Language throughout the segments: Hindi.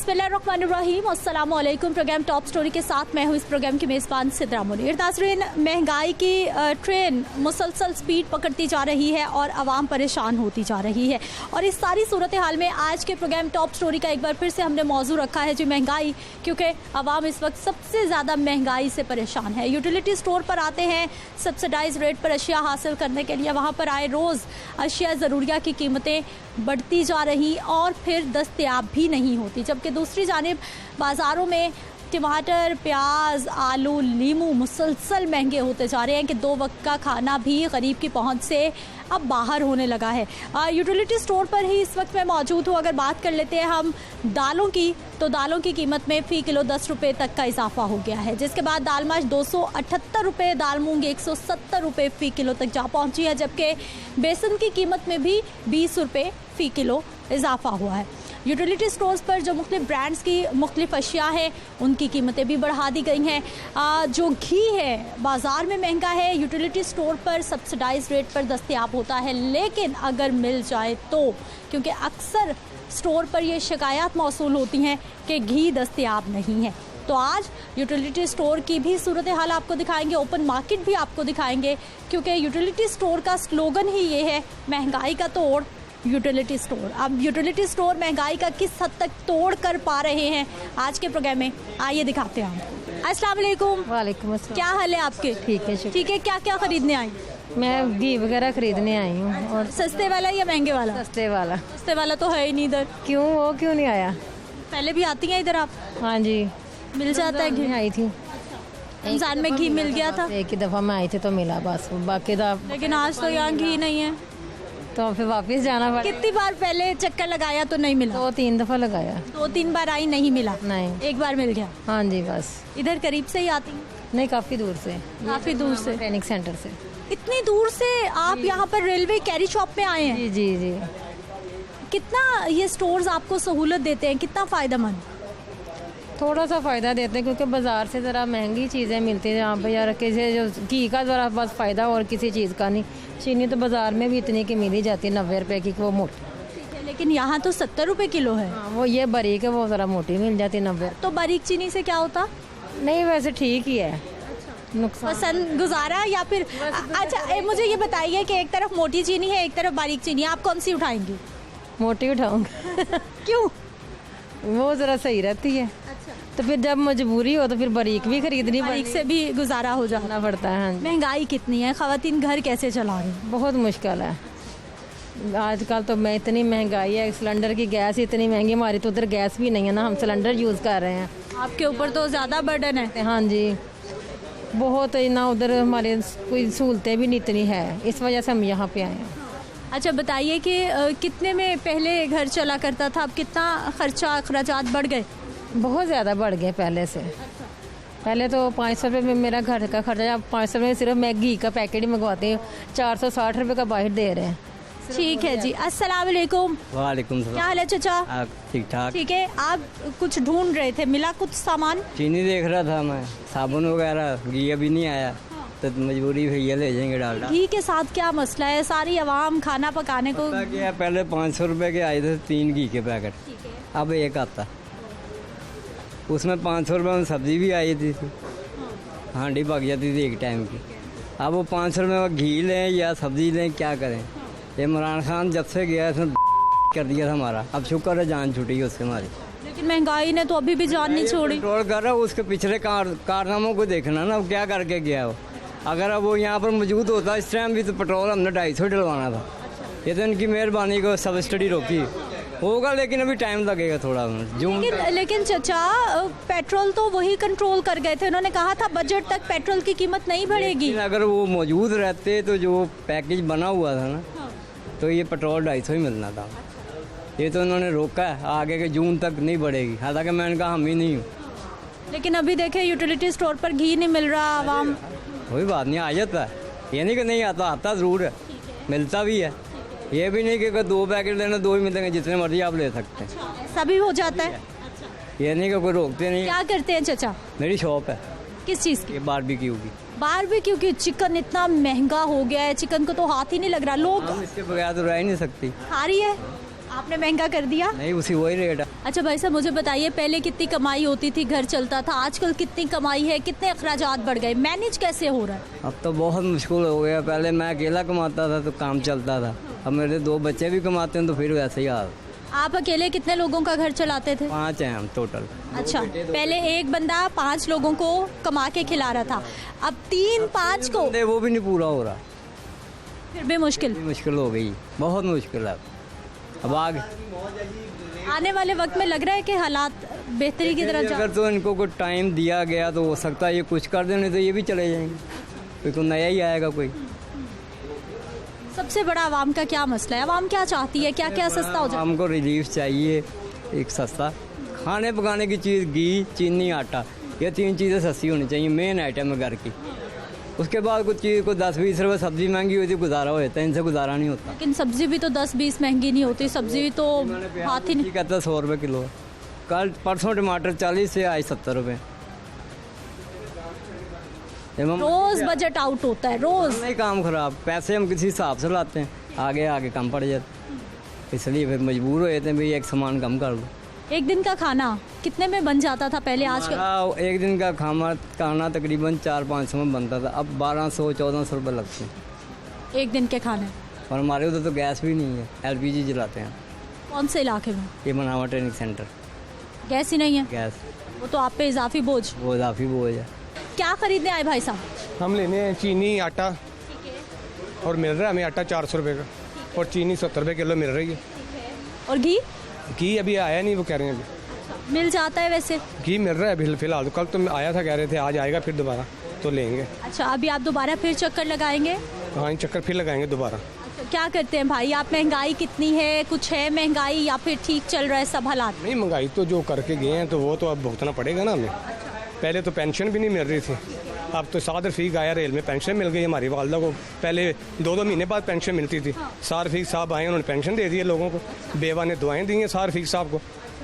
बिस्मिल्लाहिर्रहमानिर्रहीम, अस्सलाम वालेकुम। प्रोग्राम टॉप स्टोरी के साथ मैं हूँ इस प्रोग्राम की मेज़बान सिद्रा मुनीर। नाज़रीन, महंगाई की ट्रेन मुसलसल स्पीड पकड़ती जा रही है और आवाम परेशान होती जा रही है। और इस सारी सूरत हाल में आज के प्रोग्राम टॉप स्टोरी का एक बार फिर से हमने मौजू रखा है जी महंगाई, क्योंकि आवाम इस वक्त सबसे ज़्यादा महंगाई से परेशान है। यूटिलिटी स्टोर पर आते हैं सब्सिडाइज रेट पर अशिया हासिल करने के लिए, वहाँ पर आए रोज़ अशिया ज़रूरिया की कीमतें बढ़ती जा रही और फिर दस्तयाब भी नहीं होती, जबकि दूसरी जानिब बाज़ारों में टमाटर, प्याज, आलू, लीमू मुसलसल महंगे होते जा रहे हैं कि दो वक्त का खाना भी गरीब की पहुंच से अब बाहर होने लगा है। यूटिलिटी स्टोर पर ही इस वक्त मैं मौजूद हूँ। अगर बात कर लेते हैं हम दालों की, तो दालों की कीमत में फ़ी किलो 10 रुपये तक का इजाफा हो गया है, जिसके बाद दाल माश 278 रुपये, दाल मूंग 170 रुपये फ़ी किलो तक जा पहुँची है, जबकि बेसन की कीमत में भी 20 रुपये फ़ी किलो इजाफा हुआ है। यूटिलिटी स्टोर्स पर जो मुख्तलिफ ब्रांड्स की मुख्तलिफ अशिया हैं उनकी कीमतें भी बढ़ा दी गई हैं। जो घी है बाज़ार में महंगा है, यूटिलिटी स्टोर पर सब्सिडाइज रेट पर दस्तयाब होता है, लेकिन अगर मिल जाए तो, क्योंकि अक्सर स्टोर पर ये शिकायत मौसूल होती हैं कि घी दस्तयाब नहीं है। तो आज यूटिलिटी स्टोर की भी सूरत हाल आपको दिखाएंगे, ओपन मार्केट भी आपको दिखाएंगे, क्योंकि यूटिलिटी स्टोर का स्लोगन ही ये है, महंगाई का तोड़ यूटिलिटी स्टोर। अब यूटिलिटी स्टोर महंगाई का किस हद तक तोड़ कर पा रहे हैं आज के प्रोग्राम में, आइए दिखाते हैं हम। अस्सलाम वालेकुम। वालेकुम अस्सलाम। क्या हाल है आपके? ठीक है, ठीक है। क्या क्या खरीदने आई? मैं घी वगैरह खरीदने आई हूँ। और सस्ते वाला या महंगे वाला? सस्ते वाला। सस्ते वाला तो है ही नहीं इधर। क्यों, वो क्यों नहीं आया? पहले भी आती हैं इधर आप? हाँ जी, मिल जाता है घी? आई थी, रमजान में घी मिल गया था? एक ही दफ़ा मैं आई थी तो मिला बस, बाकी तो लेकिन आज तो यहाँ घी नहीं है, तो फिर वापस जाना पड़ा। कितनी बार पहले चक्कर लगाया तो नहीं मिला? 2-3 दफ़ा लगाया। 2-3 बार आई, नहीं मिला? नहीं, एक बार मिल गया। हाँ जी बस। इधर करीब से ही आती हैं? नहीं, काफ़ी दूर से। काफ़ी दूर से? ट्रेनिंग सेंटर से। इतनी दूर से आप यहाँ पर रेलवे कैरी शॉप में आए हैं? जी जी जी। कितना ये स्टोर्स आपको सहूलत देते हैं, कितना फ़ायदेमंद? थोड़ा सा फ़ायदा देते हैं, क्योंकि बाज़ार से ज़रा महंगी चीज़ें मिलती हैं यहाँ पर। यार किसी जो घी का ज़रा बस फ़ायदा और किसी चीज़ का नहीं। चीनी तो बाज़ार में भी इतनी की मिल ही जाती है, 90 रुपये की, वो मोटी। ठीक है, लेकिन यहाँ तो 70 रुपये किलो है। हाँ, वो ये बारीक है, वो ज़रा मोटी मिल जाती है 90। तो बारीक चीनी से क्या होता? नहीं, वैसे ठीक ही है। नुकसान पसंद गुजारा या फिर अच्छा मुझे ये बताइए कि एक तरफ मोटी चीनी है, एक तरफ बारीक चीनी है, आप कौन सी उठाएंगी? मोटी उठाऊंगा। क्यों? वो ज़रा सही रहती है। अच्छा, तो फिर जब मजबूरी हो तो फिर बारीक भी खरीदनी बारीक से भी गुजारा हो जाना पड़ता है। हाँ जी। महंगाई कितनी है, ख़वातीन घर कैसे चला रही? बहुत मुश्किल है आजकल तो। मैं इतनी महंगाई है, सिलेंडर की गैस इतनी महंगी, हमारी तो उधर गैस भी नहीं है ना, हम सिलेंडर यूज़ कर रहे हैं। आपके ऊपर तो ज़्यादा बर्डन है। हाँ जी, बहुत ना, उधर हमारे कोई सहूलतें भी नहीं इतनी है, इस वजह से हम यहाँ पे आए हैं। अच्छा बताइए कि कितने में पहले घर चला करता था, अब कितना खर्चा अखराजात बढ़ गए? बहुत ज़्यादा बढ़ गए पहले से। पहले तो 500 रुपये में मेरा घर का खर्चा, अब 500 रुपये सिर्फ मैं घी का पैकेट ही मंगवाती हूँ, 460 रुपये का बाहर दे रहे हैं। ठीक है जी। अस्सलाम वालेकुम। वालेकुम सलाम। क्या हाल है चाचा? ठीक ठाक। ठीक है। आप कुछ ढूंढ रहे थे, मिला कुछ सामान? चीनी देख रहा था मैं, साबुन वगैरह, घी अभी नहीं आया तो मजबूरी भैया ले जाएंगे डालडा। घी के साथ क्या मसला है? सारी आवाम खाना पकाने को क्या, पहले 500 रुपये के आए थे 3 घी के पैकेट, अब एक आता, उसमें 500 रुपये में सब्जी भी आई थी, हांडी पक जाती थी एक टाइम की। अब वो 500 रुपये में घी लें या सब्जी लें, क्या करें? इमरान खान जब से गया इसने कर दिया था हमारा, अब शुक्र है जान छूटी उससे हमारी। लेकिन महंगाई ने तो अभी भी जान नहीं छोड़ी। कंट्रोल कर रहा है, उसके पिछले कारनामों को देखना ना, क्या करके गया वो। अगर अब वो यहाँ पर मौजूद होता इस टाइम भी, तो पेट्रोल हमने 250 डलवाना था। ये तो इनकी मेहरबानी को सब स्टडी रोकी होगा, लेकिन अभी टाइम लगेगा थोड़ा। लेकिन चचा, पेट्रोल तो वही कंट्रोल कर गए थे, उन्होंने कहा था बजट तक पेट्रोल की कीमत नहीं बढ़ेगी। अगर वो मौजूद रहते तो जो पैकेज बना हुआ था ना, तो ये पेट्रोल 250 ही मिलना था। ये तो उन्होंने रोका है, आगे के जून तक नहीं बढ़ेगी, हालांकि मैंने कहा हम ही नहीं हूँ। लेकिन अभी देखे यूटिलिटी स्टोर पर घी नहीं मिल रहा, आवाम। कोई बात नहीं, आ जाता है, ये नहीं कि नहीं आता, आता ज़रूर है, मिलता भी है। ये भी नहीं कि अगर 2 पैकेट लेना 2 ही मिलेंगे, जितने मर्जी आप ले सकते हैं। ऐसा भी हो जाता है? ये नहीं कि कोई रोकते नहीं। क्या करते हैं चचा? मेरी शॉप है। किस चीज़ की? ये बारबेक्यू की। बारबेक्यू की? चिकन इतना महंगा हो गया है, चिकन को तो हाथ ही नहीं लग रहा। लोग इसके बगैर तो रह ही नहीं सकती। खा रही है? आपने महंगा कर दिया? नहीं, उसी वही रेट है। अच्छा भाई साहब, मुझे बताइए पहले कितनी कमाई होती थी, घर चलता था, आजकल कितनी कमाई है, कितने अखराजात बढ़ गए, मैनेज कैसे हो रहा है? अब तो बहुत मुश्किल हो गया। पहले मैं अकेला कमाता था तो काम चलता था, अब मेरे 2 बच्चे भी कमाते हैं तो फिर वैसे ही हाल। आप अकेले कितने लोगों का घर चलाते थे? 5 हैं हम टोटल। अच्छा, पहले एक बंदा 5 लोगों को कमा के खिला रहा था, अब 3-5 को, वो भी नहीं पूरा हो रहा, फिर भी मुश्किल। मुश्किल हो गई, बहुत मुश्किल है। अब आने वाले वक्त में लग रहा है कि हालात बेहतरी की तरफ अगर तो इनको कोई टाइम दिया गया तो हो सकता है ये कुछ कर दें, नहीं तो ये भी चले जाएंगे, कोई तो नया ही आएगा कोई। सबसे बड़ा आवाम का क्या मसला है? आवाम क्या चाहती है, क्या क्या सस्ता हो जाए? हमको रिलीफ चाहिए, एक सस्ता खाने पकाने की चीज़, घी, चीनी, आटा, ये 3 चीज़ें सस्ती होनी चाहिए, मेन आइटम है घर की। उसके बाद कुछ चीज़ को 10-20 रुपये सब्जी महंगी हुई थी, गुजारा हो जाता है, इनसे गुजारा नहीं होता। लेकिन सब्जी भी तो 10-20 महंगी नहीं होती, सब्जी भी तो हाथ ही नहीं। कहता है 100 रुपये किलो, कल परसों टमाटर 40 से आज 70 रुपये। रोज बजट आउट होता है, रोज। नहीं, काम खराब, पैसे हम किसी हिसाब से लाते हैं, आगे आगे कम पड़ जाते, इसलिए फिर मजबूर हो जाते हैं भाई एक सामान कम कर लो। एक दिन का खाना कितने में बन जाता था पहले? आजकल एक दिन का खाना तकरीबन 400-500 में बनता था, अब 1200-1400 रुपये लगते हैं एक दिन के खाने। और हमारे उधर तो गैस भी नहीं है, LPG जलाते हैं। कौन से इलाके में? ये बनावा ट्रेनिंग सेंटर। गैस ही नहीं है? गैस वो तो आप पे इजाफी बोझ। वो इजाफी बोझ है। क्या खरीदने आए भाई साहब? हम लेने हैं चीनी, आटा, और मिल रहा है हमें आटा 400 रुपये का, और चीनी 70 रुपये किलो मिल रही है। और घी? घी अभी आया नहीं, वो कह रहे हैं अभी मिल जाता है वैसे? घी मिल रहा है अभी फिलहाल, तो कल तो आया था, कह रहे थे आज आएगा, फिर दोबारा तो लेंगे। अच्छा, अभी आप दोबारा फिर चक्कर लगाएंगे? हाँ, चक्कर फिर लगाएंगे दोबारा। अच्छा, क्या करते हैं भाई आप? महंगाई कितनी है, कुछ है महंगाई या फिर ठीक चल रहा है सब हालात? नहीं, महंगाई तो जो करके गए हैं तो वो तो अब भुगतना पड़ेगा ना हमें। पहले तो पेंशन भी नहीं मिल रही थी, अब तो 7 रफीक आया रेल में, पेंशन मिल गई हमारी वालदा को। पहले 2-2 महीने बाद पेंशन मिलती थी। 7 रफीक साहब आए, उन्होंने पेंशन दे दी है लोगों को। बेवा ने दुआएं दी हैं 7 रफीक साहब को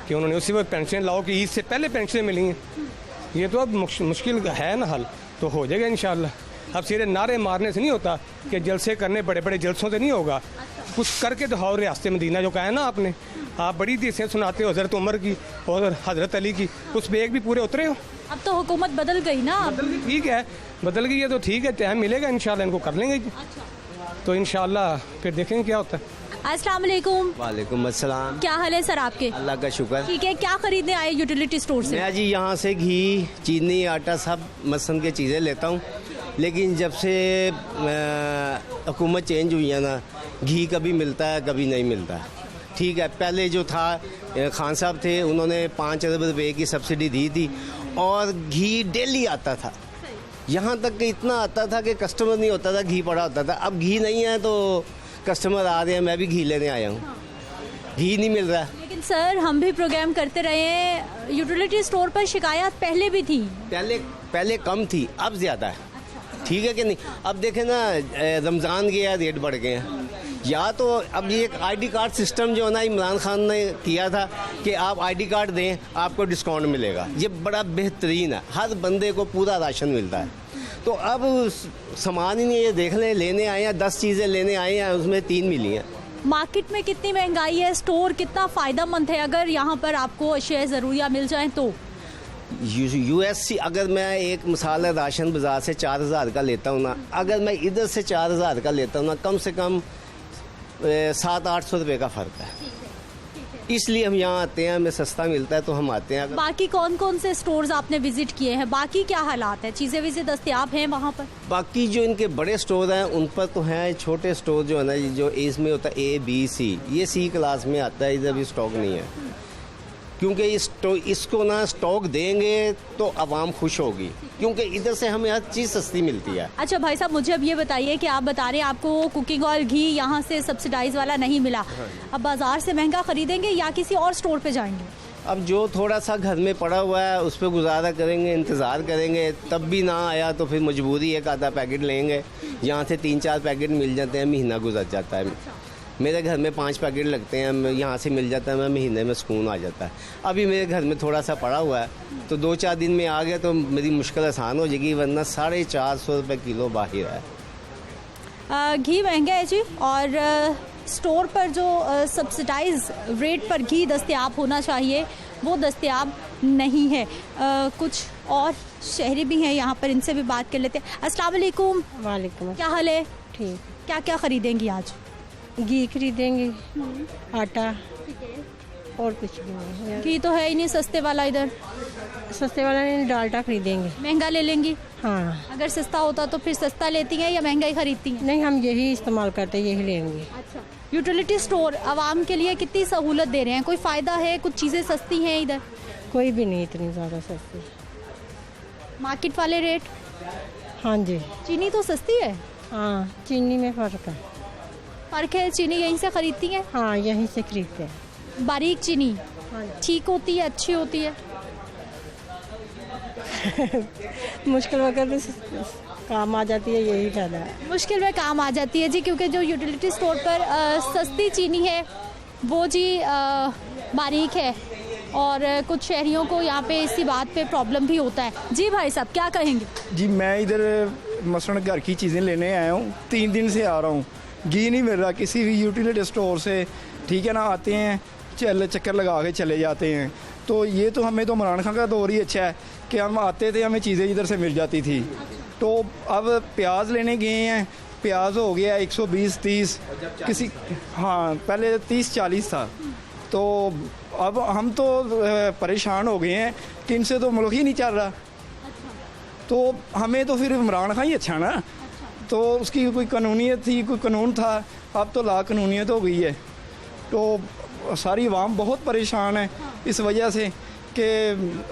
कि उन्होंने उसी वक्त पेंशन लाओ कि ईद से पहले पेंशन मिली हैं। ये तो अब मुश्किल है ना हल, तो हो जाएगा इंशाल्लाह। अब सीधे नारे मारने से नहीं होता कि जलसे करने, बड़े बड़े जलसों से नहीं होगा, कुछ करके दिखाओ। रियासत मदीना जो कहा है ना आपने, आप बड़ी हदीसें सुनाते हो हज़रत उमर की और हज़रत अली की, उस पे एक भी पूरे उतरे हो? अब तो हुकूमत बदल गई ना। बदल गई, ठीक है, बदल गई है तो ठीक है, टाइम मिलेगा इंशाल्लाह, इनको कर लेंगे। तो इंशाल्लाह फिर देखेंगे क्या होता है। अस्सलाम वालेकुम। वालेकुम अस्सलाम। क्या हाल है सर आपके? अल्लाह का शुक्र। ठीक है, क्या खरीदने आए यूटिलिटी स्टोर से? मैं जी यहाँ से घी, चीनी, आटा सब मसन के चीज़ें लेता हूँ, लेकिन जब से हुकूमत चेंज हुई है ना, घी कभी मिलता है कभी नहीं मिलता। ठीक है, पहले जो था खान साहब थे, उन्होंने 5 अरब रुपये की सब्सिडी दी थी और घी डेली आता था, यहाँ तक कि इतना आता था कि कस्टमर नहीं होता था, घी पड़ा होता था। अब घी नहीं है तो कस्टमर आ रहे हैं, मैं भी घी लेने आया हूँ, घी नहीं मिल रहा। लेकिन सर हम भी प्रोग्राम करते रहे हैं, यूटिलिटी स्टोर पर शिकायत पहले भी थी। पहले कम थी, अब ज़्यादा है। ठीक है कि नहीं? अब देखें ना, रमज़ान के या रेट बढ़ गए हैं, या तो अब ये एक ID कार्ड सिस्टम जो है ना, इमरान खान ने किया था कि आप ID कार्ड दें आपको डिस्काउंट मिलेगा, ये बड़ा बेहतरीन है, हर बंदे को पूरा राशन मिलता है। तो अब सामान ही नहीं, ये देख लें, लेने आए हैं 10 चीज़ें लेने आए हैं, उसमें 3 मिली हैं। मार्केट में कितनी महंगाई है, स्टोर कितना फ़ायदेमंद है अगर यहाँ पर आपको अशिया ज़रूरिया मिल जाएं तो? USC अगर मैं एक मिसाल राशन बाज़ार से 4000 का लेता हूँ ना, अगर मैं इधर से 4000 का लेता हूँ ना, कम से कम 700-800 रुपये का फ़र्क है। इसलिए हम यहाँ आते हैं, हमें सस्ता मिलता है तो हम आते हैं। बाकी कौन कौन से स्टोर्स आपने विजिट किए हैं, बाकी क्या हालात है, चीज़ें विज़ें दस्तयाब हैं वहाँ पर? बाकी जो इनके बड़े स्टोर हैं उन पर तो हैं, छोटे स्टोर जो है ना, जो इसमें होता है A, B, C, ये C क्लास में आता है, इधर भी स्टॉक नहीं है, क्योंकि इसको ना स्टॉक देंगे तो आवाम खुश होगी, क्योंकि इधर से हमें हर चीज़ सस्ती मिलती है। अच्छा भाई साहब, मुझे अब ये बताइए कि आप बता रहे हैं आपको कुकिंग ऑयल, घी यहाँ से सब्सिडाइज वाला नहीं मिला, अब बाज़ार से महंगा ख़रीदेंगे या किसी और स्टोर पे जाएंगे? अब जो थोड़ा सा घर में पड़ा हुआ है उस पर गुजारा करेंगे, इंतज़ार करेंगे, तब भी ना आया तो फिर मजबूरी है, आधा पैकेट लेंगे, यहाँ से 3-4 पैकेट मिल जाते हैं, महीना गुजर जाता है। मेरे घर में 5 पैकेट लगते हैं, यहाँ से मिल जाता है, मैं महीने में सुकून आ जाता है। अभी मेरे घर में थोड़ा सा पड़ा हुआ है, तो 2-4 दिन में आ गया तो मेरी मुश्किल आसान हो जाएगी, वरना 450 रुपये किलो बाहर है। घी महंगा है जी, और स्टोर पर जो सब्सिडाइज रेट पर घी दस्तयाब होना चाहिए वो दस्तयाब नहीं है। कुछ और शहरी भी हैं यहाँ पर, इनसे भी बात कर लेते हैं। अस्सलाम वालेकुम। वालेकुम। क्या हाल है? ठीक। क्या क्या खरीदेंगी आज? घी खरीदेंगे, आटा और कुछ भी नहीं। घी तो है ही नहीं सस्ते वाला इधर। सस्ते वाला नहीं, डालडा खरीदेंगे। महंगा ले लेंगी? हाँ। अगर सस्ता होता तो फिर सस्ता लेती हैं या महंगा ही खरीदती हैं? नहीं, हम यही इस्तेमाल करते हैं, यही लेंगे। अच्छा। यूटिलिटी स्टोर आवाम के लिए कितनी सहूलत दे रहे हैं? कोई फ़ायदा है? कुछ चीज़ें सस्ती हैं इधर? कोई भी नहीं इतनी ज़्यादा सस्ती। मार्केट वाले रेट? हाँ जी। चीनी तो सस्ती है। हाँ, चीनी में फ़र्क है। फ़र्क है? चीनी यहीं से खरीदती हैं? हाँ, यहीं से खरीदते हैं। बारीक चीनी हाँ। ठीक होती है, अच्छी होती है? मुश्किल वगैरह काम आ जाती है, यही फ़ायदा है। मुश्किल में काम आ जाती है जी, क्योंकि जो यूटिलिटी स्टोर पर सस्ती चीनी है वो जी बारीक है और कुछ शहरियों को यहाँ पे इसी बात पे प्रॉब्लम भी होता है। जी भाई साहब, क्या कहेंगे? जी मैं इधर मसलन घर की चीज़ें लेने आया हूँ, 3 दिन से आ रहा हूँ, घी नहीं मिल रहा किसी भी यूटिलिटी स्टोर से। ठीक है ना, आते हैं चक्कर लगा के चले जाते हैं। तो ये तो हमें तो इमरान खान का दौर ही अच्छा है कि हम आते थे, हमें चीज़ें इधर से मिल जाती थी। तो अब प्याज लेने गए हैं, प्याज हो गया 120-30 किसी, हाँ पहले 30-40 था। तो अब हम तो परेशान हो गए हैं कि इनसे तो मुल्क ही नहीं चल रहा। तो हमें तो फिर इमरान खान ही अच्छा ना। तो उसकी कोई कानूनियत थी, कोई कानून था, अब तो ला कानूनियत हो गई है। तो सारी आवाम बहुत परेशान है इस वजह से कि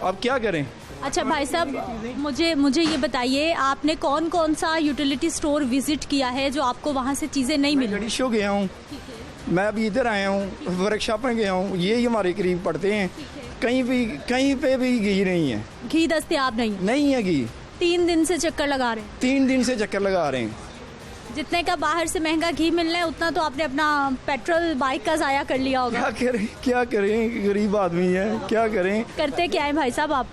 अब क्या करें। अच्छा भाई साहब, मुझे ये बताइए, आपने कौन कौन सा यूटिलिटी स्टोर विजिट किया है जो आपको वहाँ से चीज़ें नहीं मिली? गड़ी शो गया हूँ, मैं अभी इधर आया हूँ, वर्कशॉप में गया हूँ, ये ही हमारे करीब पड़ते हैं। कहीं पे भी घी नहीं है। घी दस्तयाब नहीं है घी। 3 दिन से चक्कर लगा रहे हैं? 3 दिन से चक्कर लगा रहे हैं। जितने का बाहर से महंगा घी मिलना है उतना तो आपने अपना पेट्रोल बाइक का ज़ाया कर लिया होगा। क्या करें, गरीब आदमी है, क्या करें। करते क्या है भाई साहब आप?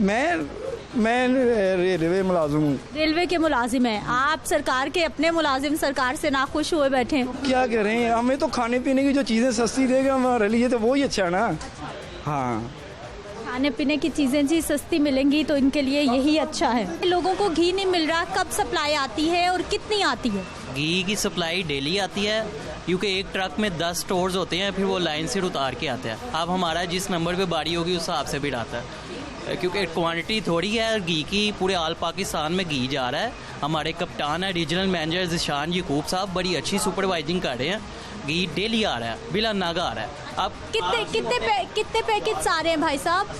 मैं रेलवे मुलाजिम हूँ। रेलवे के मुलाजिम हैं आप? सरकार के अपने मुलाजिम सरकार से नाखुश हुए बैठे हैं। क्या करें, हमें तो खाने पीने की जो चीज़ें सस्ती देगा हमारे लिए तो वही अच्छा है ना। हाँ, खाने पीने की चीज़ें जी सस्ती मिलेंगी तो इनके लिए यही अच्छा है। लोगों को घी नहीं मिल रहा, कब सप्लाई आती है और कितनी आती है? घी की सप्लाई डेली आती है, क्योंकि एक ट्रक में 10 स्टोर्स होते हैं, फिर वो लाइन से उतार के आते हैं। अब हमारा जिस नंबर पे बारी होगी उस हिसाब से भी आता है, क्योंकि क्वांटिटी थोड़ी है घी की। पूरे आल पाकिस्तान में घी जा रहा है। हमारे कप्तान है, रीजनल मैनेजर जिशान यकूब साहब, बड़ी अच्छी सुपरवाइजिंग कर रहे हैं। घी डेली आ रहा है, बिला नागा आ रहा है। अब कितने पैकेट्स आ रहे हैं भाई साहब?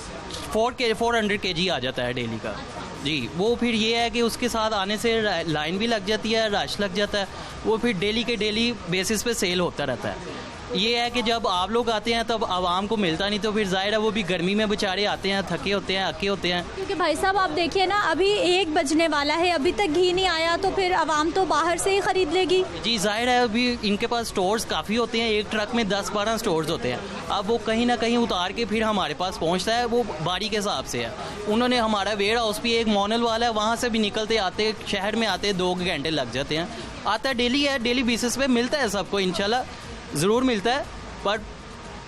400 kg आ जाता है डेली का जी। वो फिर ये है कि उसके साथ आने से लाइन भी लग जाती है, रश लग जाता है। वो फिर डेली के डेली बेसिस पे सेल होता रहता है। ये है कि जब आप लोग आते हैं तब आवाम को मिलता नहीं, तो फिर जाहिर है वो भी गर्मी में बेचारे आते हैं, थके होते हैं, अके होते हैं। क्योंकि भाई साहब आप देखिए ना, अभी 1 बजने वाला है, अभी तक घी नहीं आया, तो फिर आवाम तो बाहर से ही खरीद लेगी। जी जाहिर है, अभी इनके पास स्टोर्स काफ़ी होते हैं, एक ट्रक में 10-12 स्टोर्स होते हैं। अब वो कहीं ना कहीं उतार के फिर हमारे पास पहुंचता है, वो बारी के हिसाब से है। उन्होंने हमारा वेयर हाउस भी एक मॉनल वाला है, वहाँ से भी निकलते आते शहर में आते 2 घंटे लग जाते हैं। आता है डेली है, डेली बेसिस पे मिलता है सबको, इंशाल्लाह ज़रूर मिलता है, बट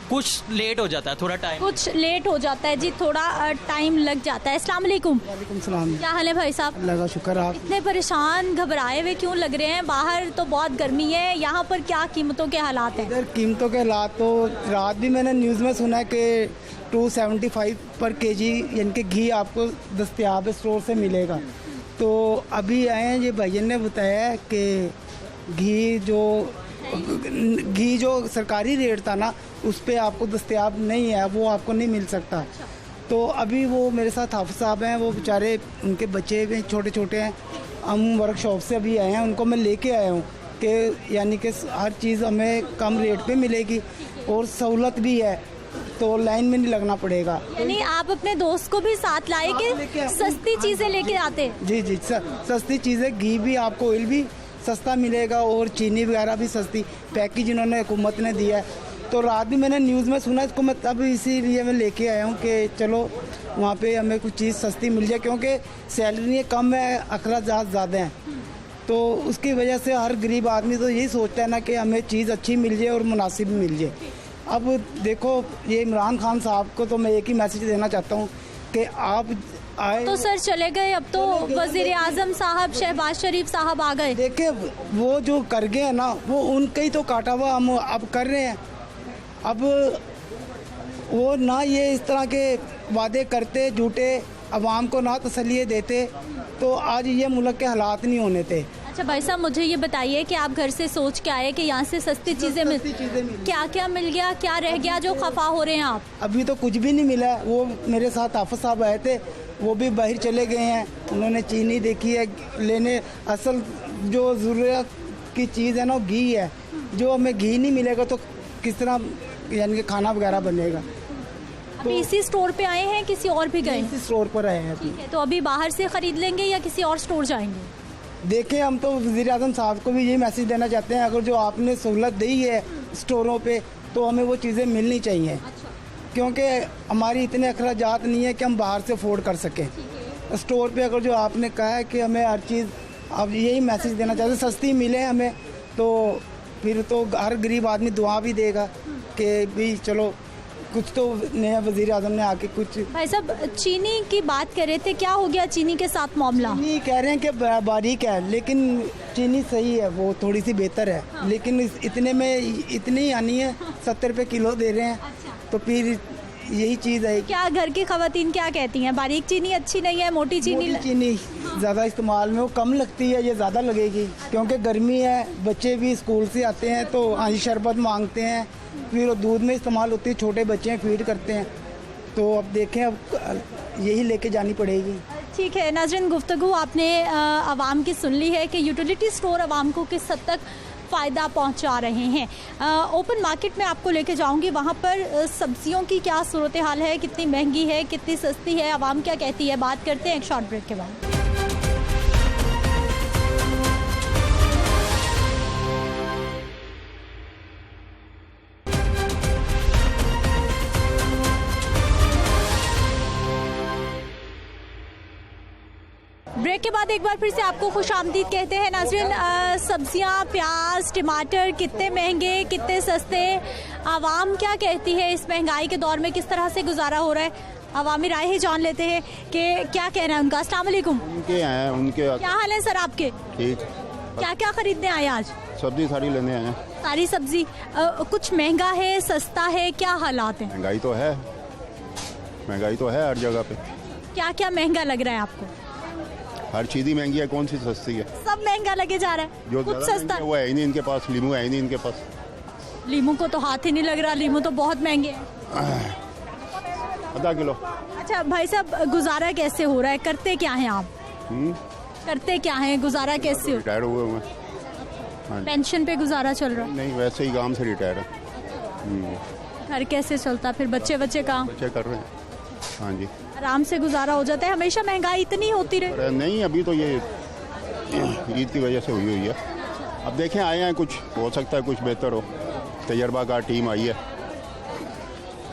कुछ लेट हो जाता है, थोड़ा टाइम कुछ लेट हो जाता है जी, थोड़ा टाइम लग जाता है। अस्सलाम वालेकुम। वालेकुम सलाम। क्या हाल है भाई साहब? अल्लाह का शुक्र। आप इतने परेशान घबराए हुए क्यों लग रहे हैं? बाहर तो बहुत गर्मी है, यहाँ पर क्या कीमतों के हालात हैं? इधर कीमतों के हालात तो रात भी मैंने न्यूज़ में सुना है कि 275 पर केजी यानी कि घी आपको दस्तयाब स्टोर से मिलेगा। तो अभी आए हैं, ये भाईजन ने बताया है कि घी जो सरकारी रेट था ना उस पे आपको दस्तयाब नहीं है, वो आपको नहीं मिल सकता। तो अभी वो मेरे साथ हाफिज साहब हैं, वो बेचारे उनके बच्चे भी छोटे छोटे हैं, हम वर्कशॉप से अभी आए हैं, उनको मैं लेके आया हूँ कि यानी कि हर चीज़ हमें कम रेट पे मिलेगी और सहूलत भी है, तो लाइन में नहीं लगना पड़ेगा। यानी आप अपने दोस्त को भी साथ लाए कि सस्ती चीज़ें लेके आते? जी जी, सस्ती चीज़ें, घी भी आपको, ऑयल भी सस्ता मिलेगा और चीनी वगैरह भी सस्ती पैकेज इन्होंने हुकूमत ने दिया है। तो रात भी मैंने न्यूज़ में सुना, इसको मैं तब इसीलिए मैं लेके आया हूँ कि चलो वहाँ पे हमें कुछ चीज़ सस्ती मिल जाए, क्योंकि सैलरी कम है, अखराजात ज़्यादा हैं। तो उसकी वजह से हर गरीब आदमी तो यही सोचता है ना कि हमें चीज़ अच्छी मिल जाए और मुनासिब मिल जाए। अब देखो ये इमरान खान साहब को तो मैं एक ही मैसेज देना चाहता हूँ कि आप आए तो सर चले गए, अब तो वजीर आजम साहब शहबाज शरीफ साहब आ गए। देखिए वो जो कर गए हैं ना, वो उनका ही तो काटा हुआ हम अब कर रहे हैं। अब वो ना ये इस तरह के वादे करते झूठे, अवाम को ना तसल्ली देते, तो आज ये मुल्क के हालात नहीं होने थे। अच्छा भाई साहब, मुझे ये बताइए कि आप घर से सोच के आए कि यहाँ से सस्ती चीज़ें मिल, क्या क्या मिल गया, क्या रह गया जो खफा हो रहे हैं आप? अभी तो कुछ भी नहीं मिला। वो मेरे साथ हाफिज साहब आए थे, वो भी बाहर चले गए हैं, उन्होंने चीनी देखी है लेने। असल जो ज़रूरत की चीज़ है ना, वो घी है। जो हमें घी नहीं मिलेगा तो किस तरह यानी कि खाना वगैरह बनेगा। अभी इसी स्टोर पे आए हैं, किसी और भी गए? इसी स्टोर पर आए हैं। ठीक है, तो अभी बाहर से खरीद लेंगे या किसी और स्टोर जाएंगे? देखें, हम तो वज़ीर आज़म साहब को भी यही मैसेज देना चाहते हैं, अगर जो आपने सहूलत दी है स्टोरों पे तो हमें वो चीज़ें मिलनी चाहिए। क्योंकि हमारी इतने अखराजात नहीं है कि हम बाहर से अफोर्ड कर सकें। स्टोर पे अगर जो आपने कहा है कि हमें हर चीज़, आप यही मैसेज देना चाहते हैं, सस्ती मिले हमें, तो फिर तो हर गरीब आदमी दुआ भी देगा कि भी चलो कुछ तो नया वज़ीर आज़म ने आके कुछ। भाई साहब, चीनी की बात कर रहे थे, क्या हो गया चीनी के साथ मामला? चीनी कह रहे हैं कि बारीक है, लेकिन चीनी सही है, वो थोड़ी सी बेहतर है। हाँ। लेकिन इतने में इतनी आनी है, 70 रुपये किलो दे रहे हैं। अच्छा। तो फिर यही चीज़ है। क्या घर की खवातीन क्या कहती हैं, बारीक चीनी अच्छी नहीं है, मोटी चीनी? चीनी ज़्यादा इस्तेमाल में वो कम लगती है, ये ज़्यादा लगेगी क्योंकि गर्मी है, बच्चे भी स्कूल से आते हैं तो आही शरबत मांगते हैं, फिर वो दूध में इस्तेमाल होती है, छोटे बच्चे हैं फीड करते हैं। तो अब देखें, अब यही लेके जानी पड़ेगी। ठीक है नाज़रीन, गुफ्तगू आपने आवाम की सुन ली है कि यूटिलिटी स्टोर आवाम को किस हद तक फ़ायदा पहुंचा रहे हैं। ओपन मार्केट में आपको लेके जाऊंगी, वहां पर सब्जियों की क्या सूरत हाल है, कितनी महंगी है, कितनी सस्ती है, आवाम क्या कहती है, बात करते हैं एक शॉर्ट ब्रेक के बाद। ब्रेक के बाद एक बार फिर से आपको खुशामदीद कहते हैं नाज़रीन। सब्जियां, प्याज, टमाटर कितने महंगे, कितने सस्ते, आवाम क्या कहती है इस महंगाई के दौर में, किस तरह से गुजारा हो रहा है, अवामी राय ही जान लेते हैं कि क्या कहना है उनका। अस्सलाम वालेकुम। उनके क्या हाल है सर आपके? ठीक। क्या क्या खरीदने आए आज? सब्जी सारी लेने आए हैं। सारी सब्जी कुछ महंगा है, सस्ता है, क्या हालात है? महंगाई तो है, महंगाई तो है हर जगह पे। क्या क्या महंगा लग रहा है आपको? हर चीज़ ही महंगी है, कौन सी सस्ती है? सब महंगा लगे जा रहा है। जो कुछ सस्ता वो है ही नहीं इनके पास, लीमू है ही नहीं इनके पास। लीमू को तो हाथ ही नहीं लग रहा, लीमू तो बहुत महंगे हैं। आधा किलो। अच्छा भाई साहब, गुजारा कैसे हो रहा है, करते क्या हैं आप? करते क्या हैं, गुजारा कैसे हो? रिटायर हुए हुए। पेंशन पे गुजारा चल रहा है? नहीं, वैसे ही काम से रिटायर है। घर कैसे चलता फिर, बच्चे बच्चे काम? बच्चे कर रहे हैं। हाँ जी, आराम से गुजारा हो जाता है। हमेशा महंगाई इतनी होती रहे? नहीं, अभी तो ये ईद की वजह से हुई है। अब देखें, आए हैं, कुछ हो सकता है कुछ बेहतर हो। तजर्बाकार टीम आई है।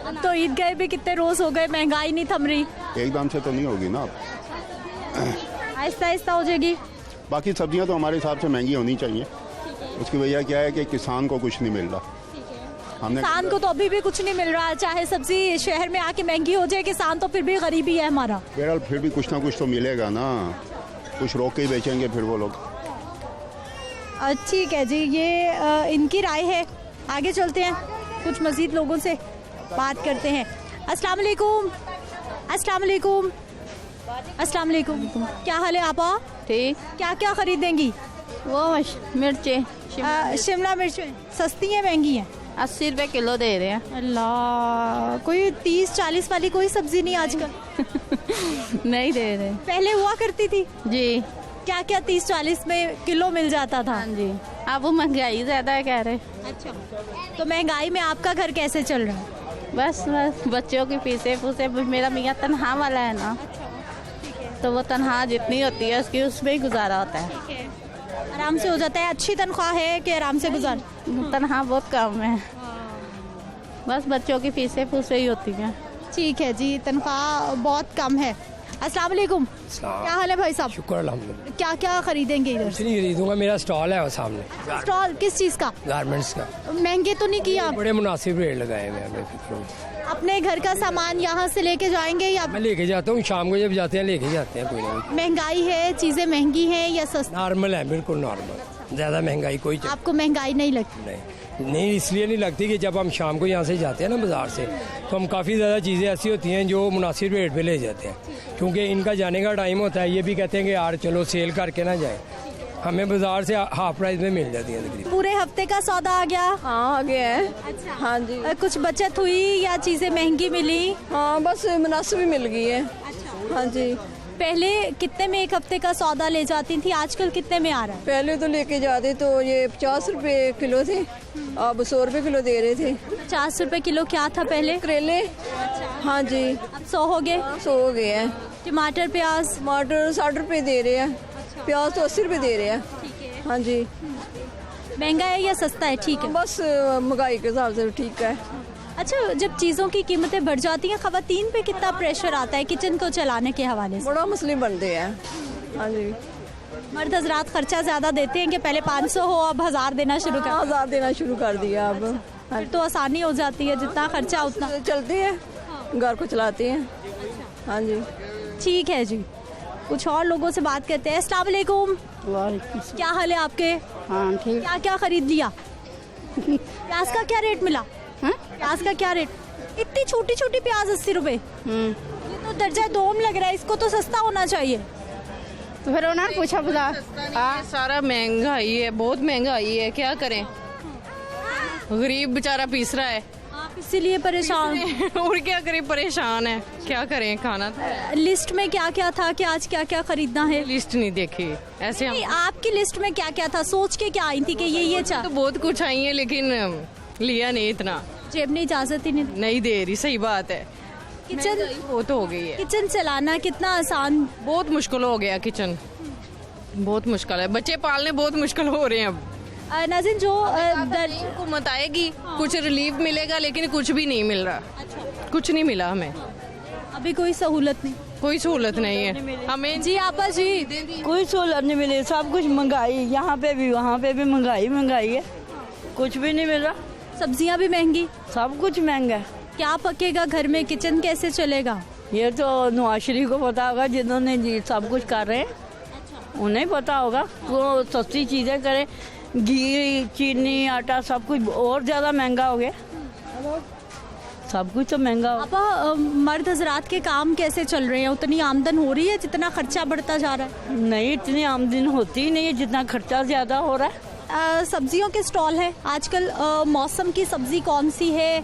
अब तो ईद गए भी कितने रोज हो गए, महंगाई नहीं थम रही। एकदम से तो नहीं होगी ना, आहिस्ता आहिस्ता हो जाएगी। बाकी सब्जियां तो हमारे हिसाब से महंगी होनी चाहिए। उसकी वजह क्या है कि किसान को कुछ नहीं मिल रहा। किसान को तो अभी भी कुछ नहीं मिल रहा, चाहे सब्जी शहर में आके महंगी हो जाए, किसान तो फिर भी गरीबी है हमारा। बहरहाल फिर भी कुछ ना कुछ तो मिलेगा ना, कुछ रोक के ही बेचेंगे फिर वो लोग। ठीक है जी, ये इनकी राय है। आगे चलते हैं, कुछ मजीद लोगों से बात करते हैं। अस्सलाम वालेकुम। अस्सलाम वालेकुम। अस्सलाम वालेकुम। क्या हाल है आपा? ठीक। क्या क्या खरीदेंगी? वो मिर्चें, शिमला मिर्चें सस्ती हैं महंगी हैं? 80 रुपए किलो दे रहे हैं। अल्लाह, कोई 30-40 वाली कोई सब्जी नहीं आजकल? नहीं दे रहे। पहले हुआ करती थी जी। क्या क्या 30-40 में किलो मिल जाता था? हाँ जी। अब वो महंगाई ज्यादा है कह रहे। अच्छा, तो महंगाई में आपका घर कैसे चल रहा है? बस बच्चों की फीसें फूसे। मेरा मियाँ तनहा वाला है ना, तो वो तनहा जितनी होती है उसकी उसमें ही गुजारा होता है। आराम से हो जाता है। अच्छी तनख्वाह है कि आराम से गुजार? तनख्वाह बहुत कम है, बस बच्चों की फीसें फूसें ही होती हैं। ठीक है जी, तनख्वाह बहुत कम है। अस्सलाम वालेकुम। क्या हाल है भाई साहब? शुक्र अल्हम्दुलिल्लाह। क्या क्या खरीदेंगे इधर? कुछ नहीं खरीदूंगा, मेरा स्टॉल है वो सामने, स्टॉल किस चीज का? गारमेंट्स का। महंगे तो नहीं किया? बड़े मुनासिब रेट लगाए हुए हैं, बेफिक्र हो। अपने घर का सामान यहाँ से लेके जाएंगे या? मैं लेके जाता हूँ, शाम को जब जाते हैं लेके जाते हैं। कोई ना, महंगाई है, चीजें महंगी हैं या सस्ती? नॉर्मल है, बिल्कुल नॉर्मल, ज्यादा महंगाई कोई आपको महंगाई नहीं लगती? नहीं, इसलिए नहीं लगती कि जब हम शाम को यहाँ से जाते हैं ना बाजार से, तो हम काफ़ी ज़्यादा चीज़ें ऐसी होती हैं जो मुनासिब रेट पे ले जाते हैं, क्योंकि इनका जाने का टाइम होता है। ये भी कहते हैं कि यार चलो सेल करके ना जाए, हमें बाजार से हाफ प्राइस में मिल जाती है तकरीबन। पूरे हफ्ते का सौदा आ गया? हाँ आ गया है। अच्छा। हाँ जी। कुछ बचत हुई या चीजें महंगी मिली? हाँ बस मुनासिब ही मिल गई है। अच्छा। हाँ जी। पहले कितने में एक हफ्ते का सौदा ले जाती थी, आजकल कितने में आ रहा है? पहले तो लेके जाते तो ये 50 रुपए किलो थे, अब 100 रुपए किलो दे रहे थे। 50 रुपए किलो क्या था पहले? करेले। हाँ जी। अब 100 हो गए? 100 हो गए हैं। टमाटर प्याज? टमाटर 60 रुपए दे रहे हैं, प्याज तो 80 रुपए दे रहे हैं। हाँ जी। महंगा है या सस्ता है? ठीक है, बस महंगाई के हिसाब से ठीक है। अच्छा, जब चीज़ों की कीमतें बढ़ जाती हैं, खवातीन पे कितना प्रेशर आता है किचन को चलाने के हवाले से? बड़ा मसले बनते हैं। हाँ जी। मर्द हजरात खर्चा ज़्यादा देते हैं कि पहले 500 हो अब 1000 देना शुरू कर? 1000 देना शुरू कर दिया अब। फिर तो आसानी हो जाती है, जितना खर्चा उतना चलते हैं, घर को चलाते हैं। हाँ जी। ठीक है जी, कुछ और लोगों से बात करते हैं। अस्सलाम वालेकुम। क्या हाल है आपके? हाँ ठीक। क्या क्या खरीद लिया? प्याज का क्या रेट मिला? प्याज का क्या रेट? इतनी छोटी छोटी प्याज 80 रुपए। ये तो दर्जा दोम लग रहा है, इसको तो सस्ता होना चाहिए। तो फिर उन्होंने पूछा बाजार सारा महंगाई है, बहुत महंगाई है, क्या करें, गरीब बेचारा पीस रहा है। आप इसीलिए परेशान? और क्या करें, परेशान है, क्या करें, खाना था। लिस्ट में क्या क्या था कि आज क्या क्या खरीदना है? लिस्ट नहीं देखी ऐसे नहीं, आपकी लिस्ट में क्या क्या था? सोच के क्या आई थी कि ये तो बहुत कुछ आई है, लेकिन लिया नहीं इतना, जेब ने इजाजत ही नहीं दे रही। सही बात है, किचन बहुत हो गई है। किचन चलाना कितना आसान? बहुत मुश्किल हो गया किचन, बहुत मुश्किल है, बच्चे पालने बहुत मुश्किल हो रहे हैं अब। नाज़रीन, जो हुकूमत आएगी कुछ रिलीफ मिलेगा, लेकिन कुछ भी नहीं मिल रहा। कुछ नहीं मिला हमें, अभी कोई सहूलत नहीं? कोई सहूलत नहीं है हमें। जी आपा जी, कोई सहूलत नहीं मिली, सब कुछ महंगाई, यहाँ पे भी वहाँ पे भी महंगाई है, कुछ भी नहीं मिल रहा। सब्जियाँ भी महंगी, सब कुछ महंगा है। क्या पकेगा घर में, किचन कैसे चलेगा? ये तो नवाज शरीफ को पता होगा, जिन्होंने जी सब कुछ कर रहे हैं उन्हें पता होगा। वो सस्ती चीज़ें करें, घी चीनी आटा सब कुछ और ज़्यादा महंगा हो गया, सब कुछ तो महंगा हो। आपा, मर्द हजरात के काम कैसे चल रहे हैं? उतनी आमदन हो रही है जितना खर्चा बढ़ता जा रहा है? नहीं, इतनी आमदन होती नहीं है जितना खर्चा ज़्यादा हो रहा है। सब्जियों के स्टॉल है आजकल। मौसम की सब्जी कौन सी है,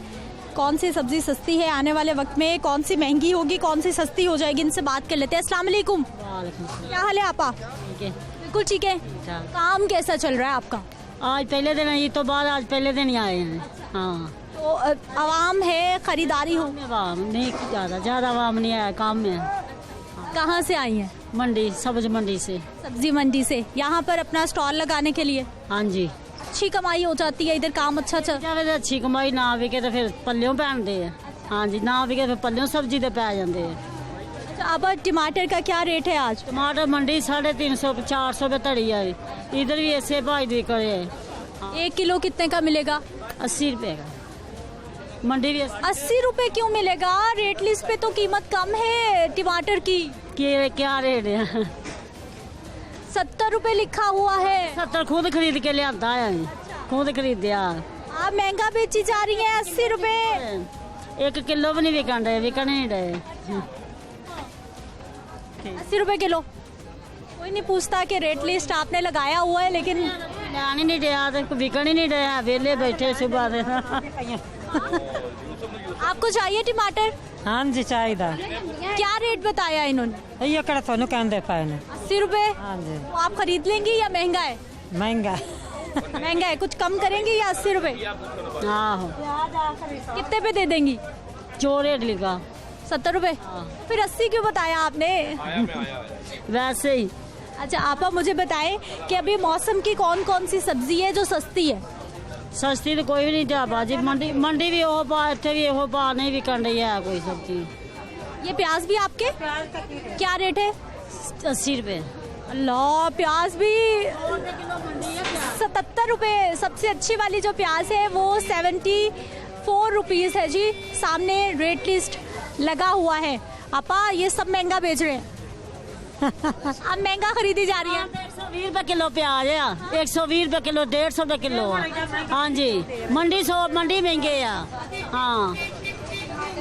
कौन सी सब्जी सस्ती है, आने वाले वक्त में कौन सी महंगी होगी, कौन सी सस्ती हो जाएगी, इनसे बात कर लेते हैं। अस्सलाम वालेकुम। क्या हाल है आपा? बिल्कुल ठीक है। काम कैसा चल रहा है आपका? आज पहले दिन आई तो बाद आज पहले दिन ही आए हैं। हाँ, तो आवाम है, खरीदारी हो? आवाम नहीं, ज़्यादा आवाम नहीं आया काम में। कहाँ से आई हैं? मंडी, सब्ज मंडी से। सब्जी मंडी से यहाँ पर अपना स्टॉल लगाने के लिए? हाँ जी। अच्छी कमाई हो जाती है इधर, काम अच्छा चल? अच्छी कमाई ना बिके तो फिर पल्लियों पहनते हैं। हाँ जी, ना बिके फिर पल्लियों सब्जी तो पै जाते हैं। अच्छा, अब टमाटर का क्या रेट है आज? टमाटर मंडी 350 400 पे तड़ी है, इधर भी ऐसे भाई दी करे। 1 किलो कितने का मिलेगा? 80 रुपए का। मंडी भी 80 रुपए क्यों मिलेगा? रेट लिस्ट पे तो कीमत कम है टमाटर की। क्या रेट है? 70 रुपए लिखा हुआ है। 70 खुद खरीद के ले आता है, खुद खरीद दिया। आप महंगा बेची जा रही है 80 रुपए। 1 किलो भी नहीं बिकन नहीं रहे। 80 रुपए किलो। कोई नहीं पूछता कि रेट लिस्ट आपने लगाया हुआ है, लेकिन ध्यान ही नहीं दिया, बिकन ही नहीं रहा, वेले बैठे सुबह से। आपको चाहिए टमाटर? हाँ जी चाहिए। क्या रेट बताया इन्होंने? ये कड़ा थानू कहते पाए ने 80 रुपए। हाँ जी। तो आप खरीद लेंगी या महंगा है? महंगा महंगा है, कुछ कम करेंगी या 80 रुपए? हाँ, कितने पे दे देंगी? जो रेट लिखा 70 रुपए। फिर 80 क्यों बताया आपने? वैसे ही। अच्छा आपा, मुझे बताएं कि अभी मौसम की कौन कौन सी सब्जी है जो सस्ती है? सस्ती तो कोई भी नहीं जा बाजी, मंडी भी हो पा, इतने भी हो पा, नहीं भी कर रही है कोई सब्जी। ये प्याज भी आपके क्या रेट है? 80 रुपये। अल्लाह, प्याज भी 77 रुपये। सबसे अच्छी वाली जो प्याज है वो 74 रुपीज़ है जी। सामने रेट लिस्ट लगा हुआ है। आपा ये सब महंगा बेच रहे हैं। अब महंगा खरीदी जा रही है। 120 रुपये किलो प्याज है, 120 रुपये किलो, 150 रुपये किलो। हाँ जी, मंडी महंगे है। हाँ,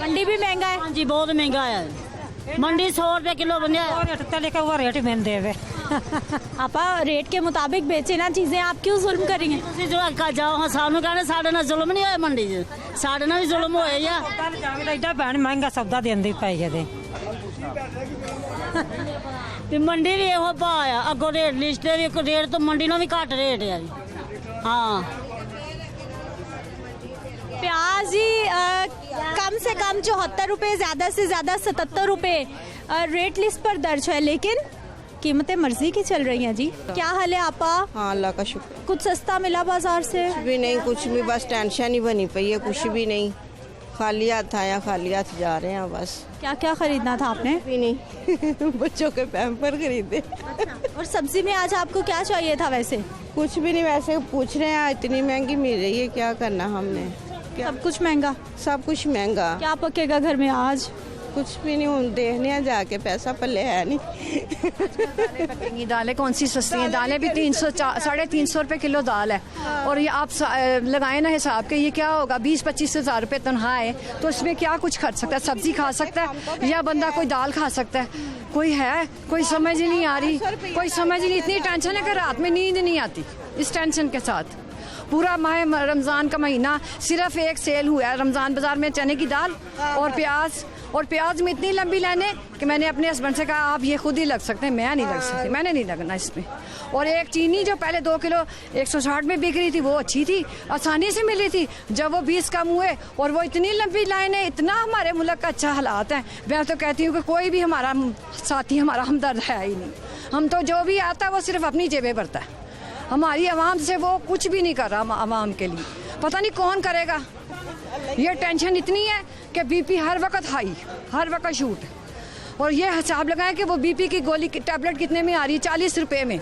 मंडी भी महंगा है। हाँ जी, बहुत महंगा है। मंडी 100 रुपये किलो बने लेकर वो रेट में देवे। आपा रेट के मुताबिक बेचे ना चीजें, आप क्यों जुल्म करेंगे? ਤੁਸੀਂ ਜੋ ਅੱਗਾ ਜਾਓ ਹਾਂ ਸਾਨੂੰ ਕਹਿੰਦੇ ਸਾਡੇ ਨਾਲ ਜ਼ੁਲਮ ਨਹੀਂ ਹੋਇਆ ਮੰਡੀ 'ਚ, ਸਾਡੇ ਨਾਲ ਵੀ ਜ਼ੁਲਮ ਹੋਇਆ ਹੀ ਆ। ਐਡਾ ਭੈਣ ਮਹਿੰਗਾ ਸੌਦਾ ਦਿੰਦੀ ਪਈ ਇਹਦੇ। ਤੇ ਮੰਡੀ ਵੀ ਇਹੋ ਭਾਅ ਆ, ਅੱਗੋਂ ਰੇਟ ਲਿਸਟ ਤੇ ਵੀ ਇੱਕ ਰੇਟ ਤੋਂ ਮੰਡੀ ਨਾਲੋਂ ਵੀ ਘੱਟ ਰੇਟ ਆ ਜੀ। हाँ, प्याज जी कम से कम 74 रुपये, ज़्यादा से ज़्यादा 77 रुपये रेट लिस्ट पर दर्ज है, लेकिन कीमतें मर्जी की चल रही हैं जी। क्या हाल है आपा? हाँ, अल्लाह का शुक्र। कुछ सस्ता मिला बाजार से? कुछ भी नहीं, कुछ भी, बस टेंशन ही बनी पई है। कुछ भी नहीं, खाली हाथ आया, खाली हाथ जा रहे हैं बस। क्या क्या खरीदना था आपने? भी नहीं बच्चों के पैम्पर खरीदे। और सब्जी में आज आपको क्या चाहिए था? वैसे कुछ भी नहीं, वैसे पूछ रहे हैं, इतनी महंगी मिल रही है, क्या करना हमने। सब कुछ महंगा, सब कुछ महंगा। क्या पकेगा घर में आज? कुछ भी नहीं, हम देखने हैं जाके, पैसा पल्ले है नहीं। पकेंगी दालें कौन सी सस्ती हैं? दालें भी 300 350 रुपए किलो दाल है। और ये आप लगाए ना हिसाब के, ये क्या होगा, 20-25 हज़ार रुपये तनख्वाह है, तो इसमें क्या कुछ खर्च सकता है? सब्जी खा सकता है या बंदा कोई दाल खा सकता है? कोई है? कोई समझ ही नहीं आ रही, कोई समझ ही नहीं। इतनी टेंशन है कि रात में नींद नहीं आती इस टेंशन के साथ। पूरा माह रमज़ान का महीना सिर्फ एक सेल हुआ है रमज़ान बाज़ार में, चने की दाल और प्याज। और प्याज में इतनी लंबी लाइनें कि मैंने अपने हस्बैंड से कहा आप ये खुद ही लग सकते हैं, मैं नहीं लग सकती, मैंने नहीं लगना इसमें। और एक चीनी जो पहले 2 किलो 160 में बिक रही थी, वो अच्छी थी, आसानी से मिल रही थी। जब वो 20 कम हुए और वो इतनी लंबी लाइनें, इतना हमारे मुल्क का अच्छा हालात है, मैं तो कहती हूँ कि कोई भी हमारा साथी, हमारा हमदर्द है ही नहीं। हम तो जो भी आता है वो सिर्फ अपनी जेबें भरता है, हमारी आवाम से वो कुछ भी नहीं कर रहा। आवाम के लिए पता नहीं कौन करेगा। ये टेंशन इतनी है कि बीपी हर वक्त हाई, हर वक्त शूट। और ये हिसाब लगाएं कि वो बीपी की गोली की टैबलेट कितने में आ रही है? 40 रुपए में।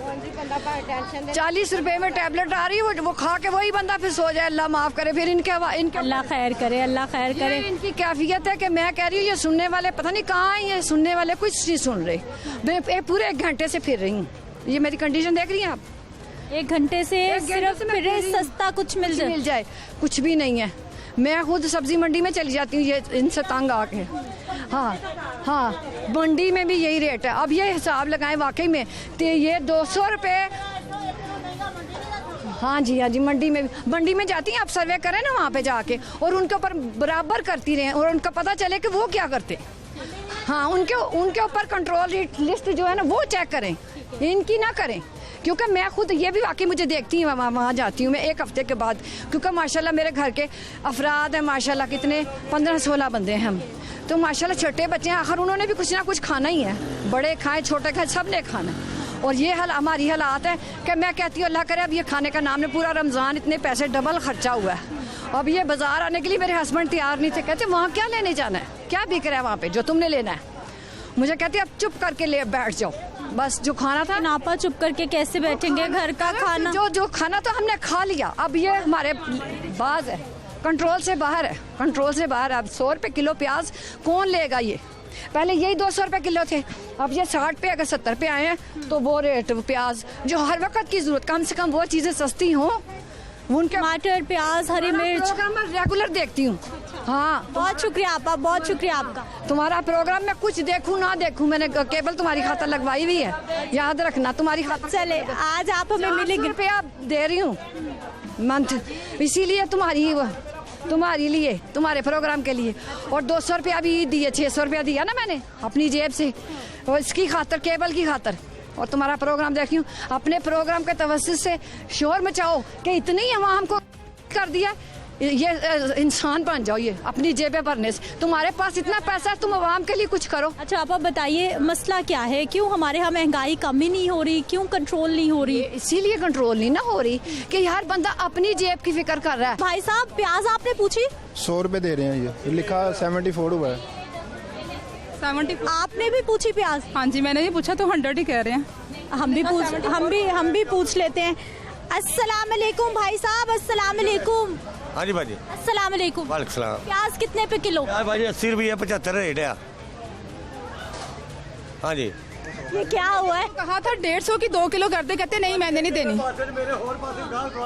40 रुपए में टैबलेट आ रही है, वो खा के वही बंदा फिर सो जाए। अल्लाह माफ़ करे। फिर इनके अल्लाह खैर करे, अल्लाह खैर करे। इनकी कैफियत है कि मैं कह रही हूँ ये सुनने वाले पता नहीं कहाँ हैं, ये सुनने वाले कुछ नहीं सुन रहे। मैं पूरे 1 घंटे से फिर रही हूँ, ये मेरी कंडीशन देख रही हैं आप? 1 घंटे से सिर्फ सस्ता कुछ मिल जाए, कुछ भी नहीं है। मैं खुद सब्जी मंडी में चली जाती हूँ ये इनसे तंग आके। हाँ, मंडी में भी यही रेट है। अब ये हिसाब लगाएं वाकई में, तो ये 200 रुपये। हाँ जी, मंडी में जाती हैं आप, सर्वे करें ना वहाँ पे जाके, और उनके ऊपर बराबर करती रहें और उनका पता चले कि वो क्या करते। हाँ, उनके ऊपर कंट्रोल लिस्ट जो है ना वो चेक करें, इनकी ना करें। क्योंकि मैं खुद ये भी वाकई मुझे देखती हूँ, वहाँ जाती हूँ मैं 1 हफ्ते के बाद, क्योंकि माशाल्लाह मेरे घर के अफराद हैं, माशाल्लाह कितने 15-16 बंदे हैं हम, तो माशाल्लाह छोटे बच्चे हैं, आखिर उन्होंने भी कुछ ना कुछ खाना ही है, बड़े खाएं छोटे खाएं, सब ने खाना। और ये हमारी हालात है कि मैं कहती हूँ अल्लाह करे अब ये खाने का नाम है, पूरा रमज़ान इतने पैसे डबल खर्चा हुआ है। अब ये बाज़ार आने के लिए मेरे हस्बैंड तैयार नहीं थे, कहते वहाँ क्या लेने जाना है, क्या बिक रहा है वहाँ पे जो तुमने लेना है। मुझे कहती अब चुप करके ले बैठ जाओ, बस जो खाना था। आपा चुप करके कैसे बैठेंगे? घर का खाना जो खाना तो हमने खा लिया, अब ये हमारे बाज है, कंट्रोल से बाहर है, कंट्रोल से बाहर। अब 100 रुपये किलो प्याज कौन लेगा? ये पहले यही 200 रुपये किलो थे, अब ये 60 पे अगर 70 पे आए हैं तो वो रेट प्याज जो हर वक्त की जरूरत, कम से कम वो चीज़ें सस्ती हों। उनके टमाटर, प्याज, हरी मिर्च मैं रेगुलर देखती हूँ। हाँ, बहुत शुक्रिया आपका, बहुत शुक्रिया आपका। तुम्हारा प्रोग्राम मैं कुछ देखूँ ना देखूँ, मैंने केबल तुम्हारी खातर लगवाई हुई है, याद रखना तुम्हारी खातर। चले आज आप हमें मिलेंगे, रुपया दे रही हूँ मंथ, इसीलिए तुम्हारे लिए, तुम्हारे प्रोग्राम के लिए। और 200 रुपया भी दिए, 600 रुपया दिया ना मैंने अपनी जेब से, और इसकी खातर, केबल की खातर। और तुम्हारा प्रोग्राम देखी हूँ, अपने प्रोग्राम के तवज्जुह से शोर मचाओ कि इतनी अवाम को कर दिया, ये इंसान बन जाओ ये अपनी जेबें भरने से। तुम्हारे पास इतना पैसा है, तुम अवाम के लिए कुछ करो। अच्छा आप बताइए मसला क्या है, क्यों हमारे यहाँ महंगाई कम ही नहीं हो रही, क्यों कंट्रोल नहीं हो रही? इसीलिए कंट्रोल नहीं ना हो रही कि हर बंदा अपनी जेब की फिक्र कर रहा है। भाई साहब प्याज आपने पूछी? 100 रुपये दे रहे हैं, ये लिखा 74 हुआ है। 70। आपने भी पूछी प्याज? हाँ जी, मैंने भी पूछा तो 100 ही कह रहे हैं। हम भी पूछ लेते हैं। अस्सलाम वालेकुम भाई साहब, अस्सलाम वालेकुम। हाँ जी भाजी, अस्सलाम वालेकुम। वालेकुम सलाम। प्याज कितने पे किलो? यार भाजी 80 रुपये 75 रेट है। हाँ जी, ये क्या हुआ है? कहा था 150 की 2 किलो कर दे, कहते नहीं मैंने नहीं देनी।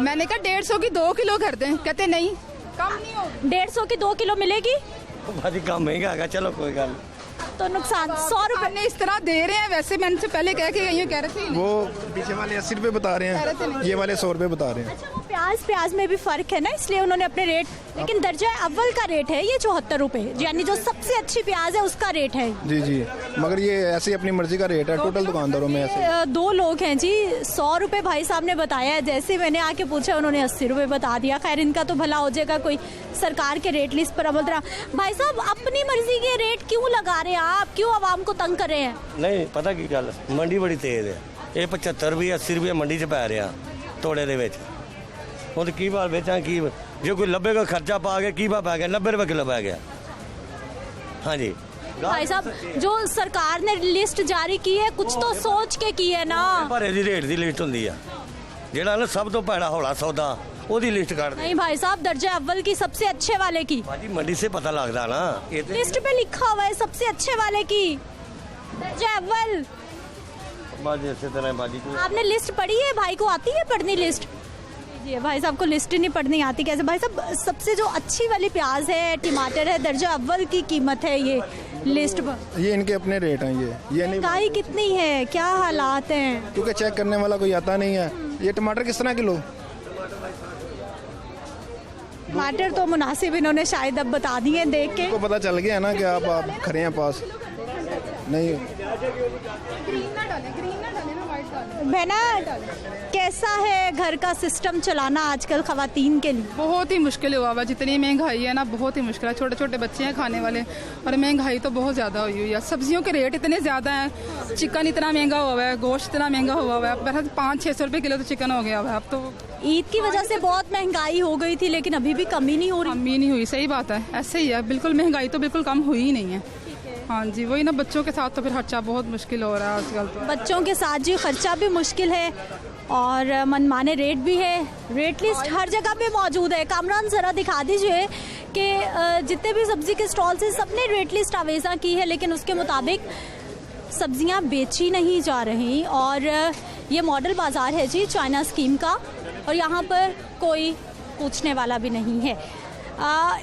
मैंने कहा 150 की 2 किलो कर दे, कहते नहीं कम नहीं होगी। 150 की 2 किलो मिलेगी? भाजी कम महंगा है, चलो कोई गल। तो नुकसान 100 रुपए इस तरह दे रहे हैं। वैसे मैंने से पहले कह के गई हूँ, कह रहे थे वो पीछे वाले 80 रुपए बता रहे हैं, ये वाले 100 रुपए बता रहे हैं। अच्छा, वो प्याज में भी फर्क है ना, इसलिए उन्होंने अपने रेट, लेकिन दर्जा अव्वल का रेट है ये 74 रुपए, यानी जो सबसे अच्छी प्याज है उसका रेट है। जी जी, मगर ये ऐसे अपनी मर्जी का रेट है टोटल दुकानदारों में ऐसे। 2 लोग हैं जी, 100 रुपए भाई साहब ने बताया है, जैसे मैंने आके पूछा उन्होंने 80 रुपए बता दिया। खैर इनका तो भला हो जाएगा, कोई सरकार के रेट लिस्ट पर अमल रहा। भाई साहब अपनी मर्जी के रेट क्यों लगा रहे हैं आप, क्यों आवाम को तंग कर रहे हैं? नहीं पता की गल, मंडी बड़ी तेज है। ये 75 रुपये 80 रुपये मंडी च पै रहा तोड़े दे विच। ਹੁਣ ਕੀ ਭਾਅ ਵੇਚਾਂ, ਕੀ ਜੇ ਕੋਈ ਲੱਭੇਗਾ ਖਰਚਾ ਪਾ ਕੇ ਕੀ ਭਾਅ ਪੈ ਗਿਆ, 90 रुपये किलो पै गया। हाँ जी भाई साहब, जो सरकार ने लिस्ट जारी की है कुछ तो सोच के की है ना। भारे दी रेट दी लिस्ट होंदी है, जेड़ा ना सब तो भैड़ा हौला सौदा ओदी लिस्ट कर दे। नहीं भाई साहब, दर्जा अव्वल की सबसे अच्छे वाले की भाजी मंडी से पता लगता ना, लिस्ट पे लिखा हुआ है सबसे अच्छे वाले की दर्जा अव्वल। बाजी इसी तरह बाजी को आपने लिस्ट पढ़ी है? भाई को आती है पढ़नी लिस्ट? जी भाई साहब को लिस्ट ही नहीं पढ़नी आती। कैसे भाई साहब, सबसे जो अच्छी वाली प्याज है, टमाटर है, दर्जा अव्वल की कीमत है ये लिस्ट पर। ये इनके अपने रेट हैं। ये नहीं, महंगाई कितनी है, क्या हालात हैं? क्योंकि चेक करने वाला कोई आता नहीं है। ये टमाटर किस तरह किलो? टमाटर तो मुनासिब इन्होंने शायद अब बता दिए देख के। को पता चल गया ना कि आप खड़े हैं पास नहीं। बहना, कैसा है घर का सिस्टम चलाना आजकल खवातीन के लिए? बहुत ही मुश्किल हुआ हुआ, जितनी महंगाई है ना बहुत ही मुश्किल है। छोटे छोटे बच्चे हैं खाने वाले, और महंगाई तो बहुत ज़्यादा हुई हुई है। सब्जियों के रेट इतने ज़्यादा हैं, चिकन इतना महंगा हुआ है, गोश्त इतना महंगा हुआ है। बहरहाल 500-600 रुपये किलो तो चिकन हो गया हुआ है अब तो। ईद की वजह से बहुत महंगाई हो गई थी, लेकिन अभी भी कमी नहीं हो रही। कमी नहीं हुई, सही बात है, ऐसे ही है बिल्कुल। महंगाई तो बिल्कुल कम हुई ही नहीं है। हाँ जी, वही ना, बच्चों के साथ तो फिर खर्चा बहुत मुश्किल हो रहा है आजकल तो। बच्चों के साथ जी खर्चा भी मुश्किल है और मनमाने रेट भी है। रेट लिस्ट हर जगह पे मौजूद है। कामरान ज़रा दिखा दीजिए कि जितने भी सब्ज़ी के स्टॉल से सबने रेट लिस्ट आवेज़ा की है, लेकिन उसके मुताबिक सब्जियां बेची नहीं जा रही। और ये मॉडल बाज़ार है जी चाइना स्कीम का, और यहाँ पर कोई पूछने वाला भी नहीं है।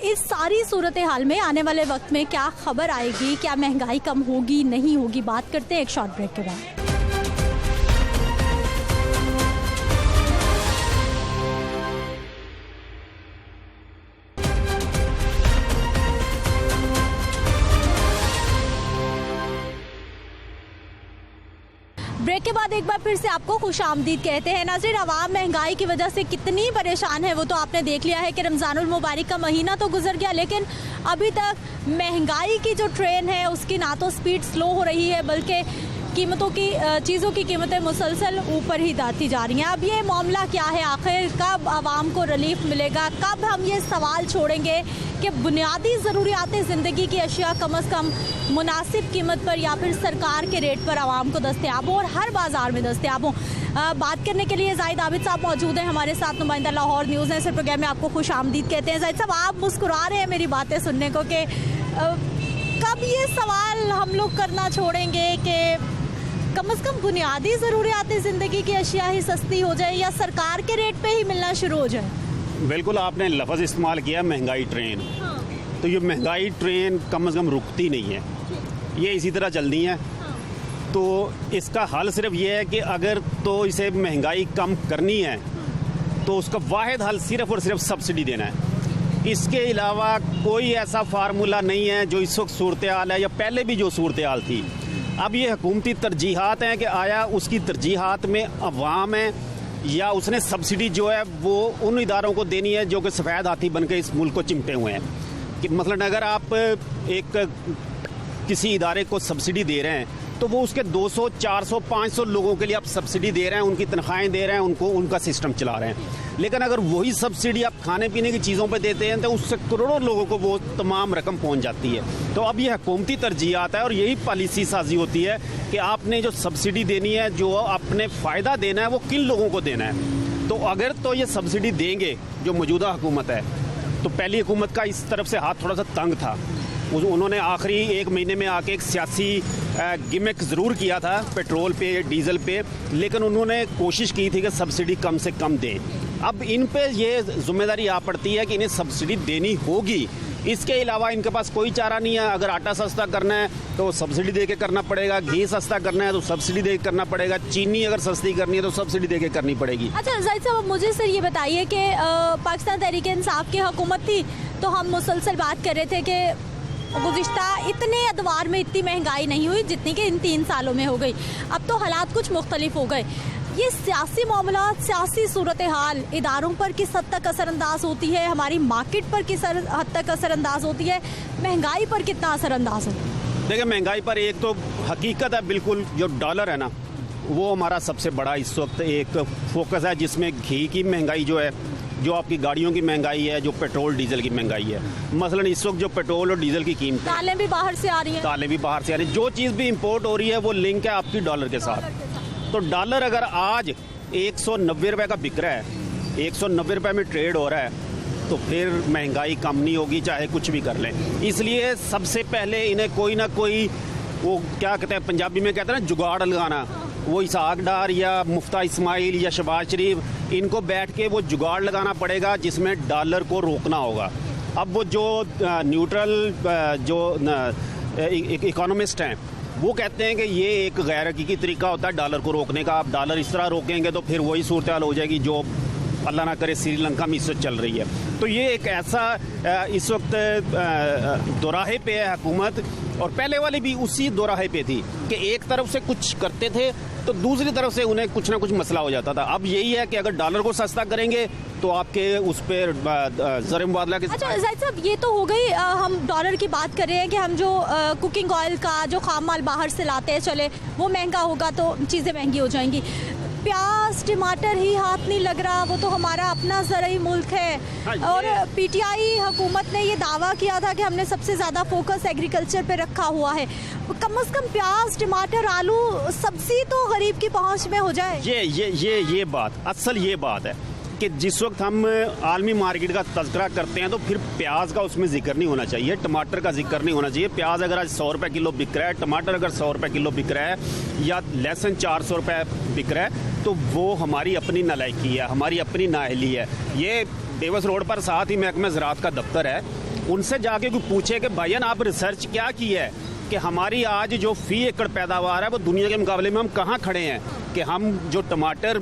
इस सारी सूरत हाल में आने वाले वक्त में क्या खबर आएगी, क्या महंगाई कम होगी नहीं होगी, बात करते हैं एक शॉर्ट ब्रेक के बाद। ब्रेक के बाद एक बार फिर से आपको खुशामदीद कहते हैं। नाज़रीन, आवाम महंगाई की वजह से कितनी परेशान है वो तो आपने देख लिया है कि रमज़ानुल मुबारक का महीना तो गुजर गया, लेकिन अभी तक महंगाई की जो ट्रेन है उसकी ना तो स्पीड स्लो हो रही है, बल्कि चीज़ों की कीमतें मुसलसल ऊपर ही जाती जा रही हैं। अब ये मामला क्या है, आखिर कब आवाम को रिलीफ मिलेगा, कब हम ये सवाल छोड़ेंगे कि बुनियादी ज़रूरियात ज़िंदगी की अशिया कम अज़ कम मुनासिब कीमत पर या फिर सरकार के रेट पर आवाम को दस्तयाब हो और हर बाज़ार में दस्तयाब हो। बात करने के लिए जाहिद आबिद साहब मौजूद हैं हमारे साथ, नुमाइंदा लाहौर न्यूज़ है। इस प्रोग्राम में आपको खुशामदीद कहते हैं। जाहिद साहब, आप मुस्कुरा रहे हैं मेरी बातें सुनने को कि कब ये सवाल हम लोग करना छोड़ेंगे कि कम से कम बुनियादी ज़रूरियात ज़िंदगी की अशिया ही सस्ती हो जाए या सरकार के रेट पे ही मिलना शुरू हो जाए? बिल्कुल, आपने लफ्ज़ इस्तेमाल किया महंगाई ट्रेन। हाँ। तो ये महंगाई ट्रेन कम से कम रुकती नहीं है, ये इसी तरह चलनी है। तो इसका हल सिर्फ ये है कि अगर तो इसे महंगाई कम करनी है तो उसका वाहिद हल सिर्फ और सिर्फ सब्सिडी देना है। इसके अलावा कोई ऐसा फार्मूला नहीं है जो इस वक्त सूरत हाल है या पहले भी जो सूरत हाल थी। अब ये हुकूमती तरजीहात हैं कि आया उसकी तरजीहात में अवाम है या उसने सब्सिडी जो है वो उन इदारों को देनी है जो कि सफ़ेद हाथी बन के इस मुल्क को चिमटे हुए हैं। कि मसलन अगर आप एक किसी इदारे को सब्सिडी दे रहे हैं तो वो उसके 200, 400, 500 लोगों के लिए आप सब्सिडी दे रहे हैं, उनकी तनख्वाहें दे रहे हैं, उनको उनका सिस्टम चला रहे हैं। लेकिन अगर वही सब्सिडी आप खाने पीने की चीज़ों पे देते हैं तो उससे करोड़ों लोगों को वो तमाम रकम पहुंच जाती है। तो अब ये हुकूमती तरजीहात है और यही पॉलिसी साजी होती है कि आपने जो सब्सिडी देनी है, जो अपने फ़ायदा देना है, वो किन लोगों को देना है। तो अगर तो ये सब्सिडी देंगे जो मौजूदा हुकूमत है, तो पहली हुकूमत का इस तरफ से हाथ थोड़ा सा तंग था। उन्होंने आखिरी 1 महीने में आके एक सियासी गिमिक ज़रूर किया था पेट्रोल पे, डीजल पे, लेकिन उन्होंने कोशिश की थी कि सब्सिडी कम से कम दें। अब इन पे ये जिम्मेदारी आ पड़ती है कि इन्हें सब्सिडी देनी होगी। इसके अलावा इनके पास कोई चारा नहीं है। अगर आटा सस्ता करना है तो सब्सिडी दे के करना पड़ेगा, घी सस्ता करना है तो सब्सिडी दे के करना पड़ेगा, चीनी अगर सस्ती करनी है तो सब्सिडी दे के करनी पड़ेगी। अच्छा जाहिद साहब, मुझे सर ये बताइए कि पाकिस्तान तहरीक इंसाफ की हुकूमत थी तो हम मुसलसल बात कर रहे थे कि गुज़िश्ता इतने अदवार में इतनी महंगाई नहीं हुई जितनी कि इन 3 सालों में हो गई। अब तो हालात कुछ मुख्तलिफ हो गए। ये सियासी मामलात, सियासी सूरत हाल इदारों पर किस हद तक असरअंदाज होती है, हमारी मार्केट पर किस हद तक असरअंदाज होती है, महंगाई पर कितना असरअंदाज होती है? देखिए, महंगाई पर एक तो हकीकत है बिल्कुल, जो डॉलर है ना, वो हमारा सबसे बड़ा इस वक्त एक फोकस है, जिसमें घी की महंगाई जो है, जो आपकी गाड़ियों की महंगाई है, जो पेट्रोल डीजल की महंगाई है। मसलन इस वक्त जो पेट्रोल और डीजल की कीमत, दालें भी बाहर से आ रही हैं, दालें भी बाहर से आ रही हैं, जो चीज़ भी इंपोर्ट हो रही है वो लिंक है आपकी डॉलर के साथ। तो डॉलर अगर आज 190 रुपये का बिक रहा है, 190 रुपये में ट्रेड हो रहा है, तो फिर महंगाई कम नहीं होगी चाहे कुछ भी कर लें। इसलिए सबसे पहले इन्हें कोई ना कोई, वो क्या कहते हैं पंजाबी में कहते हैं ना, जुगाड़ लगाना। वो इसहाक डार या मुफ्ता इस्माइल या शहबाज शरीफ, इनको बैठ के वो जुगाड़ लगाना पड़ेगा जिसमें डॉलर को रोकना होगा। अब वो जो न्यूट्रल जो इकोनॉमिस्ट हैं वो कहते हैं कि ये एक गैर हकीकी तरीका होता है डॉलर को रोकने का। आप डॉलर इस तरह रोकेंगे तो फिर वही सूरत हाल हो जाएगी जो अल्लाह ना करे श्रीलंका में इस वक्त चल रही है। तो ये एक ऐसा इस वक्त दोराहे पे है हुकूमत, और पहले वाली भी उसी दोराहे पे थी कि एक तरफ से कुछ करते थे तो दूसरी तरफ से उन्हें कुछ ना कुछ मसला हो जाता था। अब यही है कि अगर डॉलर को सस्ता करेंगे तो आपके उस पर ज़र मुबादला के। अच्छा जाहिद साहब, ये तो हो गई, हम डॉलर की बात कर रहे हैं कि हम जो कुकिंग ऑयल का जो खाम माल बाहर से लाते हैं, चले वो महंगा होगा तो चीज़ें महंगी हो जाएंगी। प्याज टमाटर ही हाथ नहीं लग रहा, वो तो हमारा अपना ज़रई मुल्क है। और पीटीआई हुकूमत ने ये दावा किया था कि हमने सबसे ज़्यादा फोकस एग्रीकल्चर पे रखा हुआ है। कम से कम प्याज टमाटर आलू सब्जी तो गरीब की पहुंच में हो जाए। ये बात असल ये बात है कि जिस वक्त हम आलमी मार्केट का तज़किरा करते हैं तो फिर प्याज का उसमें जिक्र नहीं होना चाहिए, टमाटर का जिक्र नहीं होना चाहिए। प्याज अगर आज 100 रुपये किलो बिक रहा है, टमाटर अगर 100 रुपये किलो बिक रहा है, या लहसुन 400 रुपये बिक रहा है, तो वो हमारी अपनी नालायकी है, हमारी अपनी नाअहली है। ये डेवस रोड पर साथ ही महकमा ज़राअत का दफ्तर है, उनसे जाके कोई पूछे कि भाईजान आप रिसर्च क्या की है कि हमारी आज जो फ़ी एकड़ पैदावार है वो दुनिया के मुकाबले में हम कहाँ खड़े हैं, कि हम जो टमाटर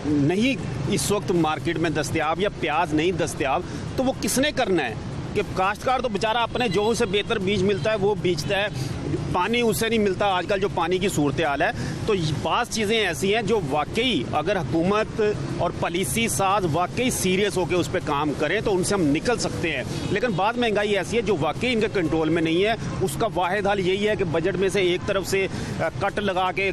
नहीं इस वक्त मार्केट में दस्तयाब या प्याज नहीं दस्तयाब, तो वो किसने करना है? कि काश्तकार तो बेचारा अपने जो उसे बेहतर बीज मिलता है वो बीजता है, पानी उससे नहीं मिलता आजकल जो पानी की सूरत हाल है। तो बात चीज़ें ऐसी हैं जो वाकई अगर हुकूमत और पॉलिसी साज वाकई सीरियस होकर उस पर काम करें तो उनसे हम निकल सकते हैं। लेकिन बाद महंगाई ऐसी है जो वाकई इनके कंट्रोल में नहीं है। उसका वाहिद हल यही है कि बजट में से एक तरफ से कट लगा के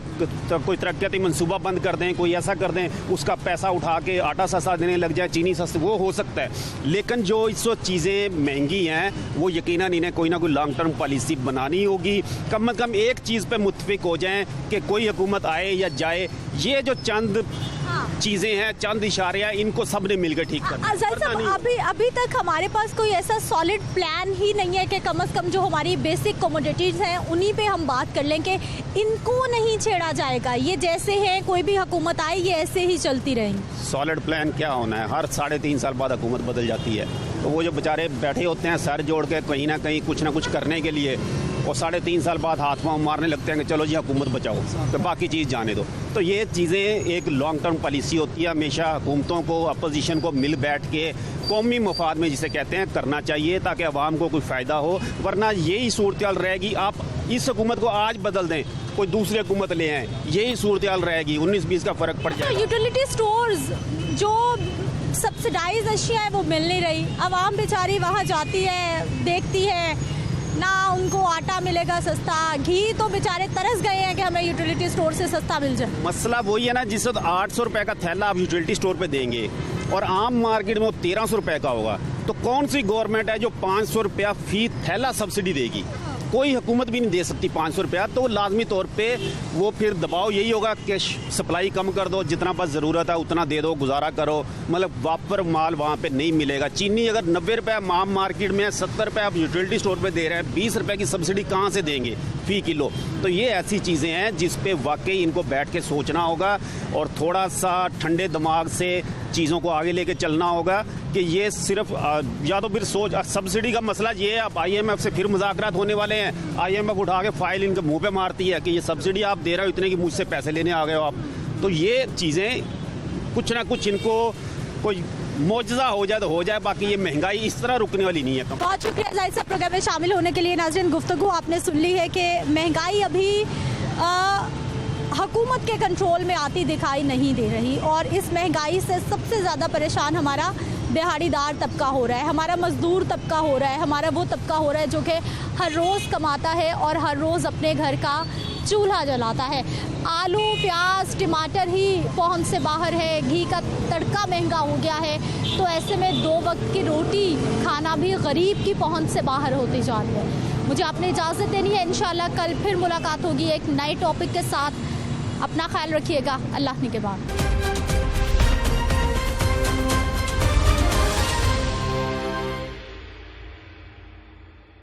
कोई तरक्याती मनसूबा बंद कर दें, कोई ऐसा कर दें, उसका पैसा उठा के आटा सस्ता देने लग जाए, चीनी सस्ती, वो हो सकता है। लेकिन जो इस वक्त चीज़ें महंगी हैं वो यकीनन इन्हें कोई ना कोई लॉन्ग टर्म पॉलिसी बनानी होगी। कम से कम एक चीज़ पे मुत्तफिक हो जाएं कि कोई हुकूमत आए या जाए, ये जो चंद चीज़ें हैं, चंद इशारे हैं, इनको सब ने मिलकर ठीक करना। अभी तक हमारे पास कोई ऐसा सॉलिड प्लान ही नहीं है कि कम से कम जो हमारी बेसिक कमोडिटीज़ हैं उन्हीं पे हम बात कर लें कि इनको नहीं छेड़ा जाएगा, ये जैसे हैं कोई भी हुकूमत आए ये ऐसे ही चलती रहेंगी। सॉलिड प्लान क्या होना है? हर 3.5 साल बाद हुकूमत बदल जाती है, तो वो जो बेचारे बैठे होते हैं सर जोड़ के कहीं ना कहीं कुछ ना कुछ करने के लिए, और 3.5 साल बाद हाथ पाँव मारने लगते हैं कि चलो जी हुकूमत बचाओ, तो बाकी चीज़ जाने दो। तो ये चीज़ें एक लॉन्ग टर्म पॉलिसी होती है। हमेशा हुकूमतों को, अपोजिशन को मिल बैठ के कौमी मफाद में जिसे कहते हैं करना चाहिए ताकि अवाम को कोई फ़ायदा हो, वरना यही सूरत हाल रहेगी। आप इस हुकूमत को आज बदल दें, कोई दूसरी हुकूमत ले आएँ, यही सूरत हाल रहेगी, 19-20 का फ़र्क पड़ जाएगा। यूटिलिटी स्टोर्स जो सब्सिडाइज अशिया है वो मिल नहीं रही, आवाम बेचारी वहाँ जाती है, देखती है, ना उनको आटा मिलेगा सस्ता, घी तो बेचारे तरस गए हैं कि हमें यूटिलिटी स्टोर से सस्ता मिल जाए। मसला वही है ना, जिस वक्त 800 रुपए का थैला आप यूटिलिटी स्टोर पे देंगे और आम मार्केट में वो 1300 रुपए का होगा, तो कौन सी गवर्नमेंट है जो 500 रुपया फी थैला सब्सिडी देगी? कोई हुकूमत भी नहीं दे सकती 500 रुपया। तो लाजमी तौर पे वो फिर दबाव यही होगा कि सप्लाई कम कर दो, जितना बस ज़रूरत है उतना दे दो, गुजारा करो, मतलब वापर माल वहाँ पे नहीं मिलेगा। चीनी अगर 90 रुपये आम मार्केट में, 70 रुपये आप यूटिलिटी स्टोर पे दे रहे हैं, 20 रुपये की सब्सिडी कहाँ से देंगे फ़ी किलो? तो ये ऐसी चीज़ें हैं जिस पे वाकई इनको बैठ के सोचना होगा और थोड़ा सा ठंडे दिमाग से चीज़ों को आगे लेके चलना होगा कि ये सिर्फ या तो फिर सोच सब्सिडी का मसला ये है, अब IMF से फिर मुज़ाकरात होने वाले हैं, IMF उठा के फाइल इनके मुंह पे मारती है कि ये सब्सिडी आप दे रहे हो इतने की, मुझसे पैसे लेने आ गए हो आप। तो ये चीज़ें कुछ ना कुछ इनको कोई मौजज़ा हो जाए तो हो जाए, बाकी ये महंगाई इस तरह रुकने वाली नहीं है। बहुत शुक्रिया जाहिद साहब प्रोग्राम में शामिल होने के लिए। नाज़रीन, गुफ्तगू आपने सुन ली है कि महंगाई अभी हुकूमत के कंट्रोल में आती दिखाई नहीं दे रही और इस महंगाई से सबसे ज़्यादा परेशान हमारा दिहाड़ीदार तबका हो रहा है, हमारा मज़दूर तबका हो रहा है, हमारा वो तबका हो रहा है जो कि हर रोज़ कमाता है और हर रोज़ अपने घर का चूल्हा जलाता है। आलू, प्याज, टमाटर ही पहुंच से बाहर है, घी का तड़का महंगा हो गया है, तो ऐसे में 2 वक्त की रोटी खाना भी गरीब की पहुंच से बाहर होती जा रही है। मुझे आपने इजाज़त देनी है, इंशाल्लाह कल फिर मुलाकात होगी एक नए टॉपिक के साथ। अपना ख्याल रखिएगा, अल्लाह निगहबान।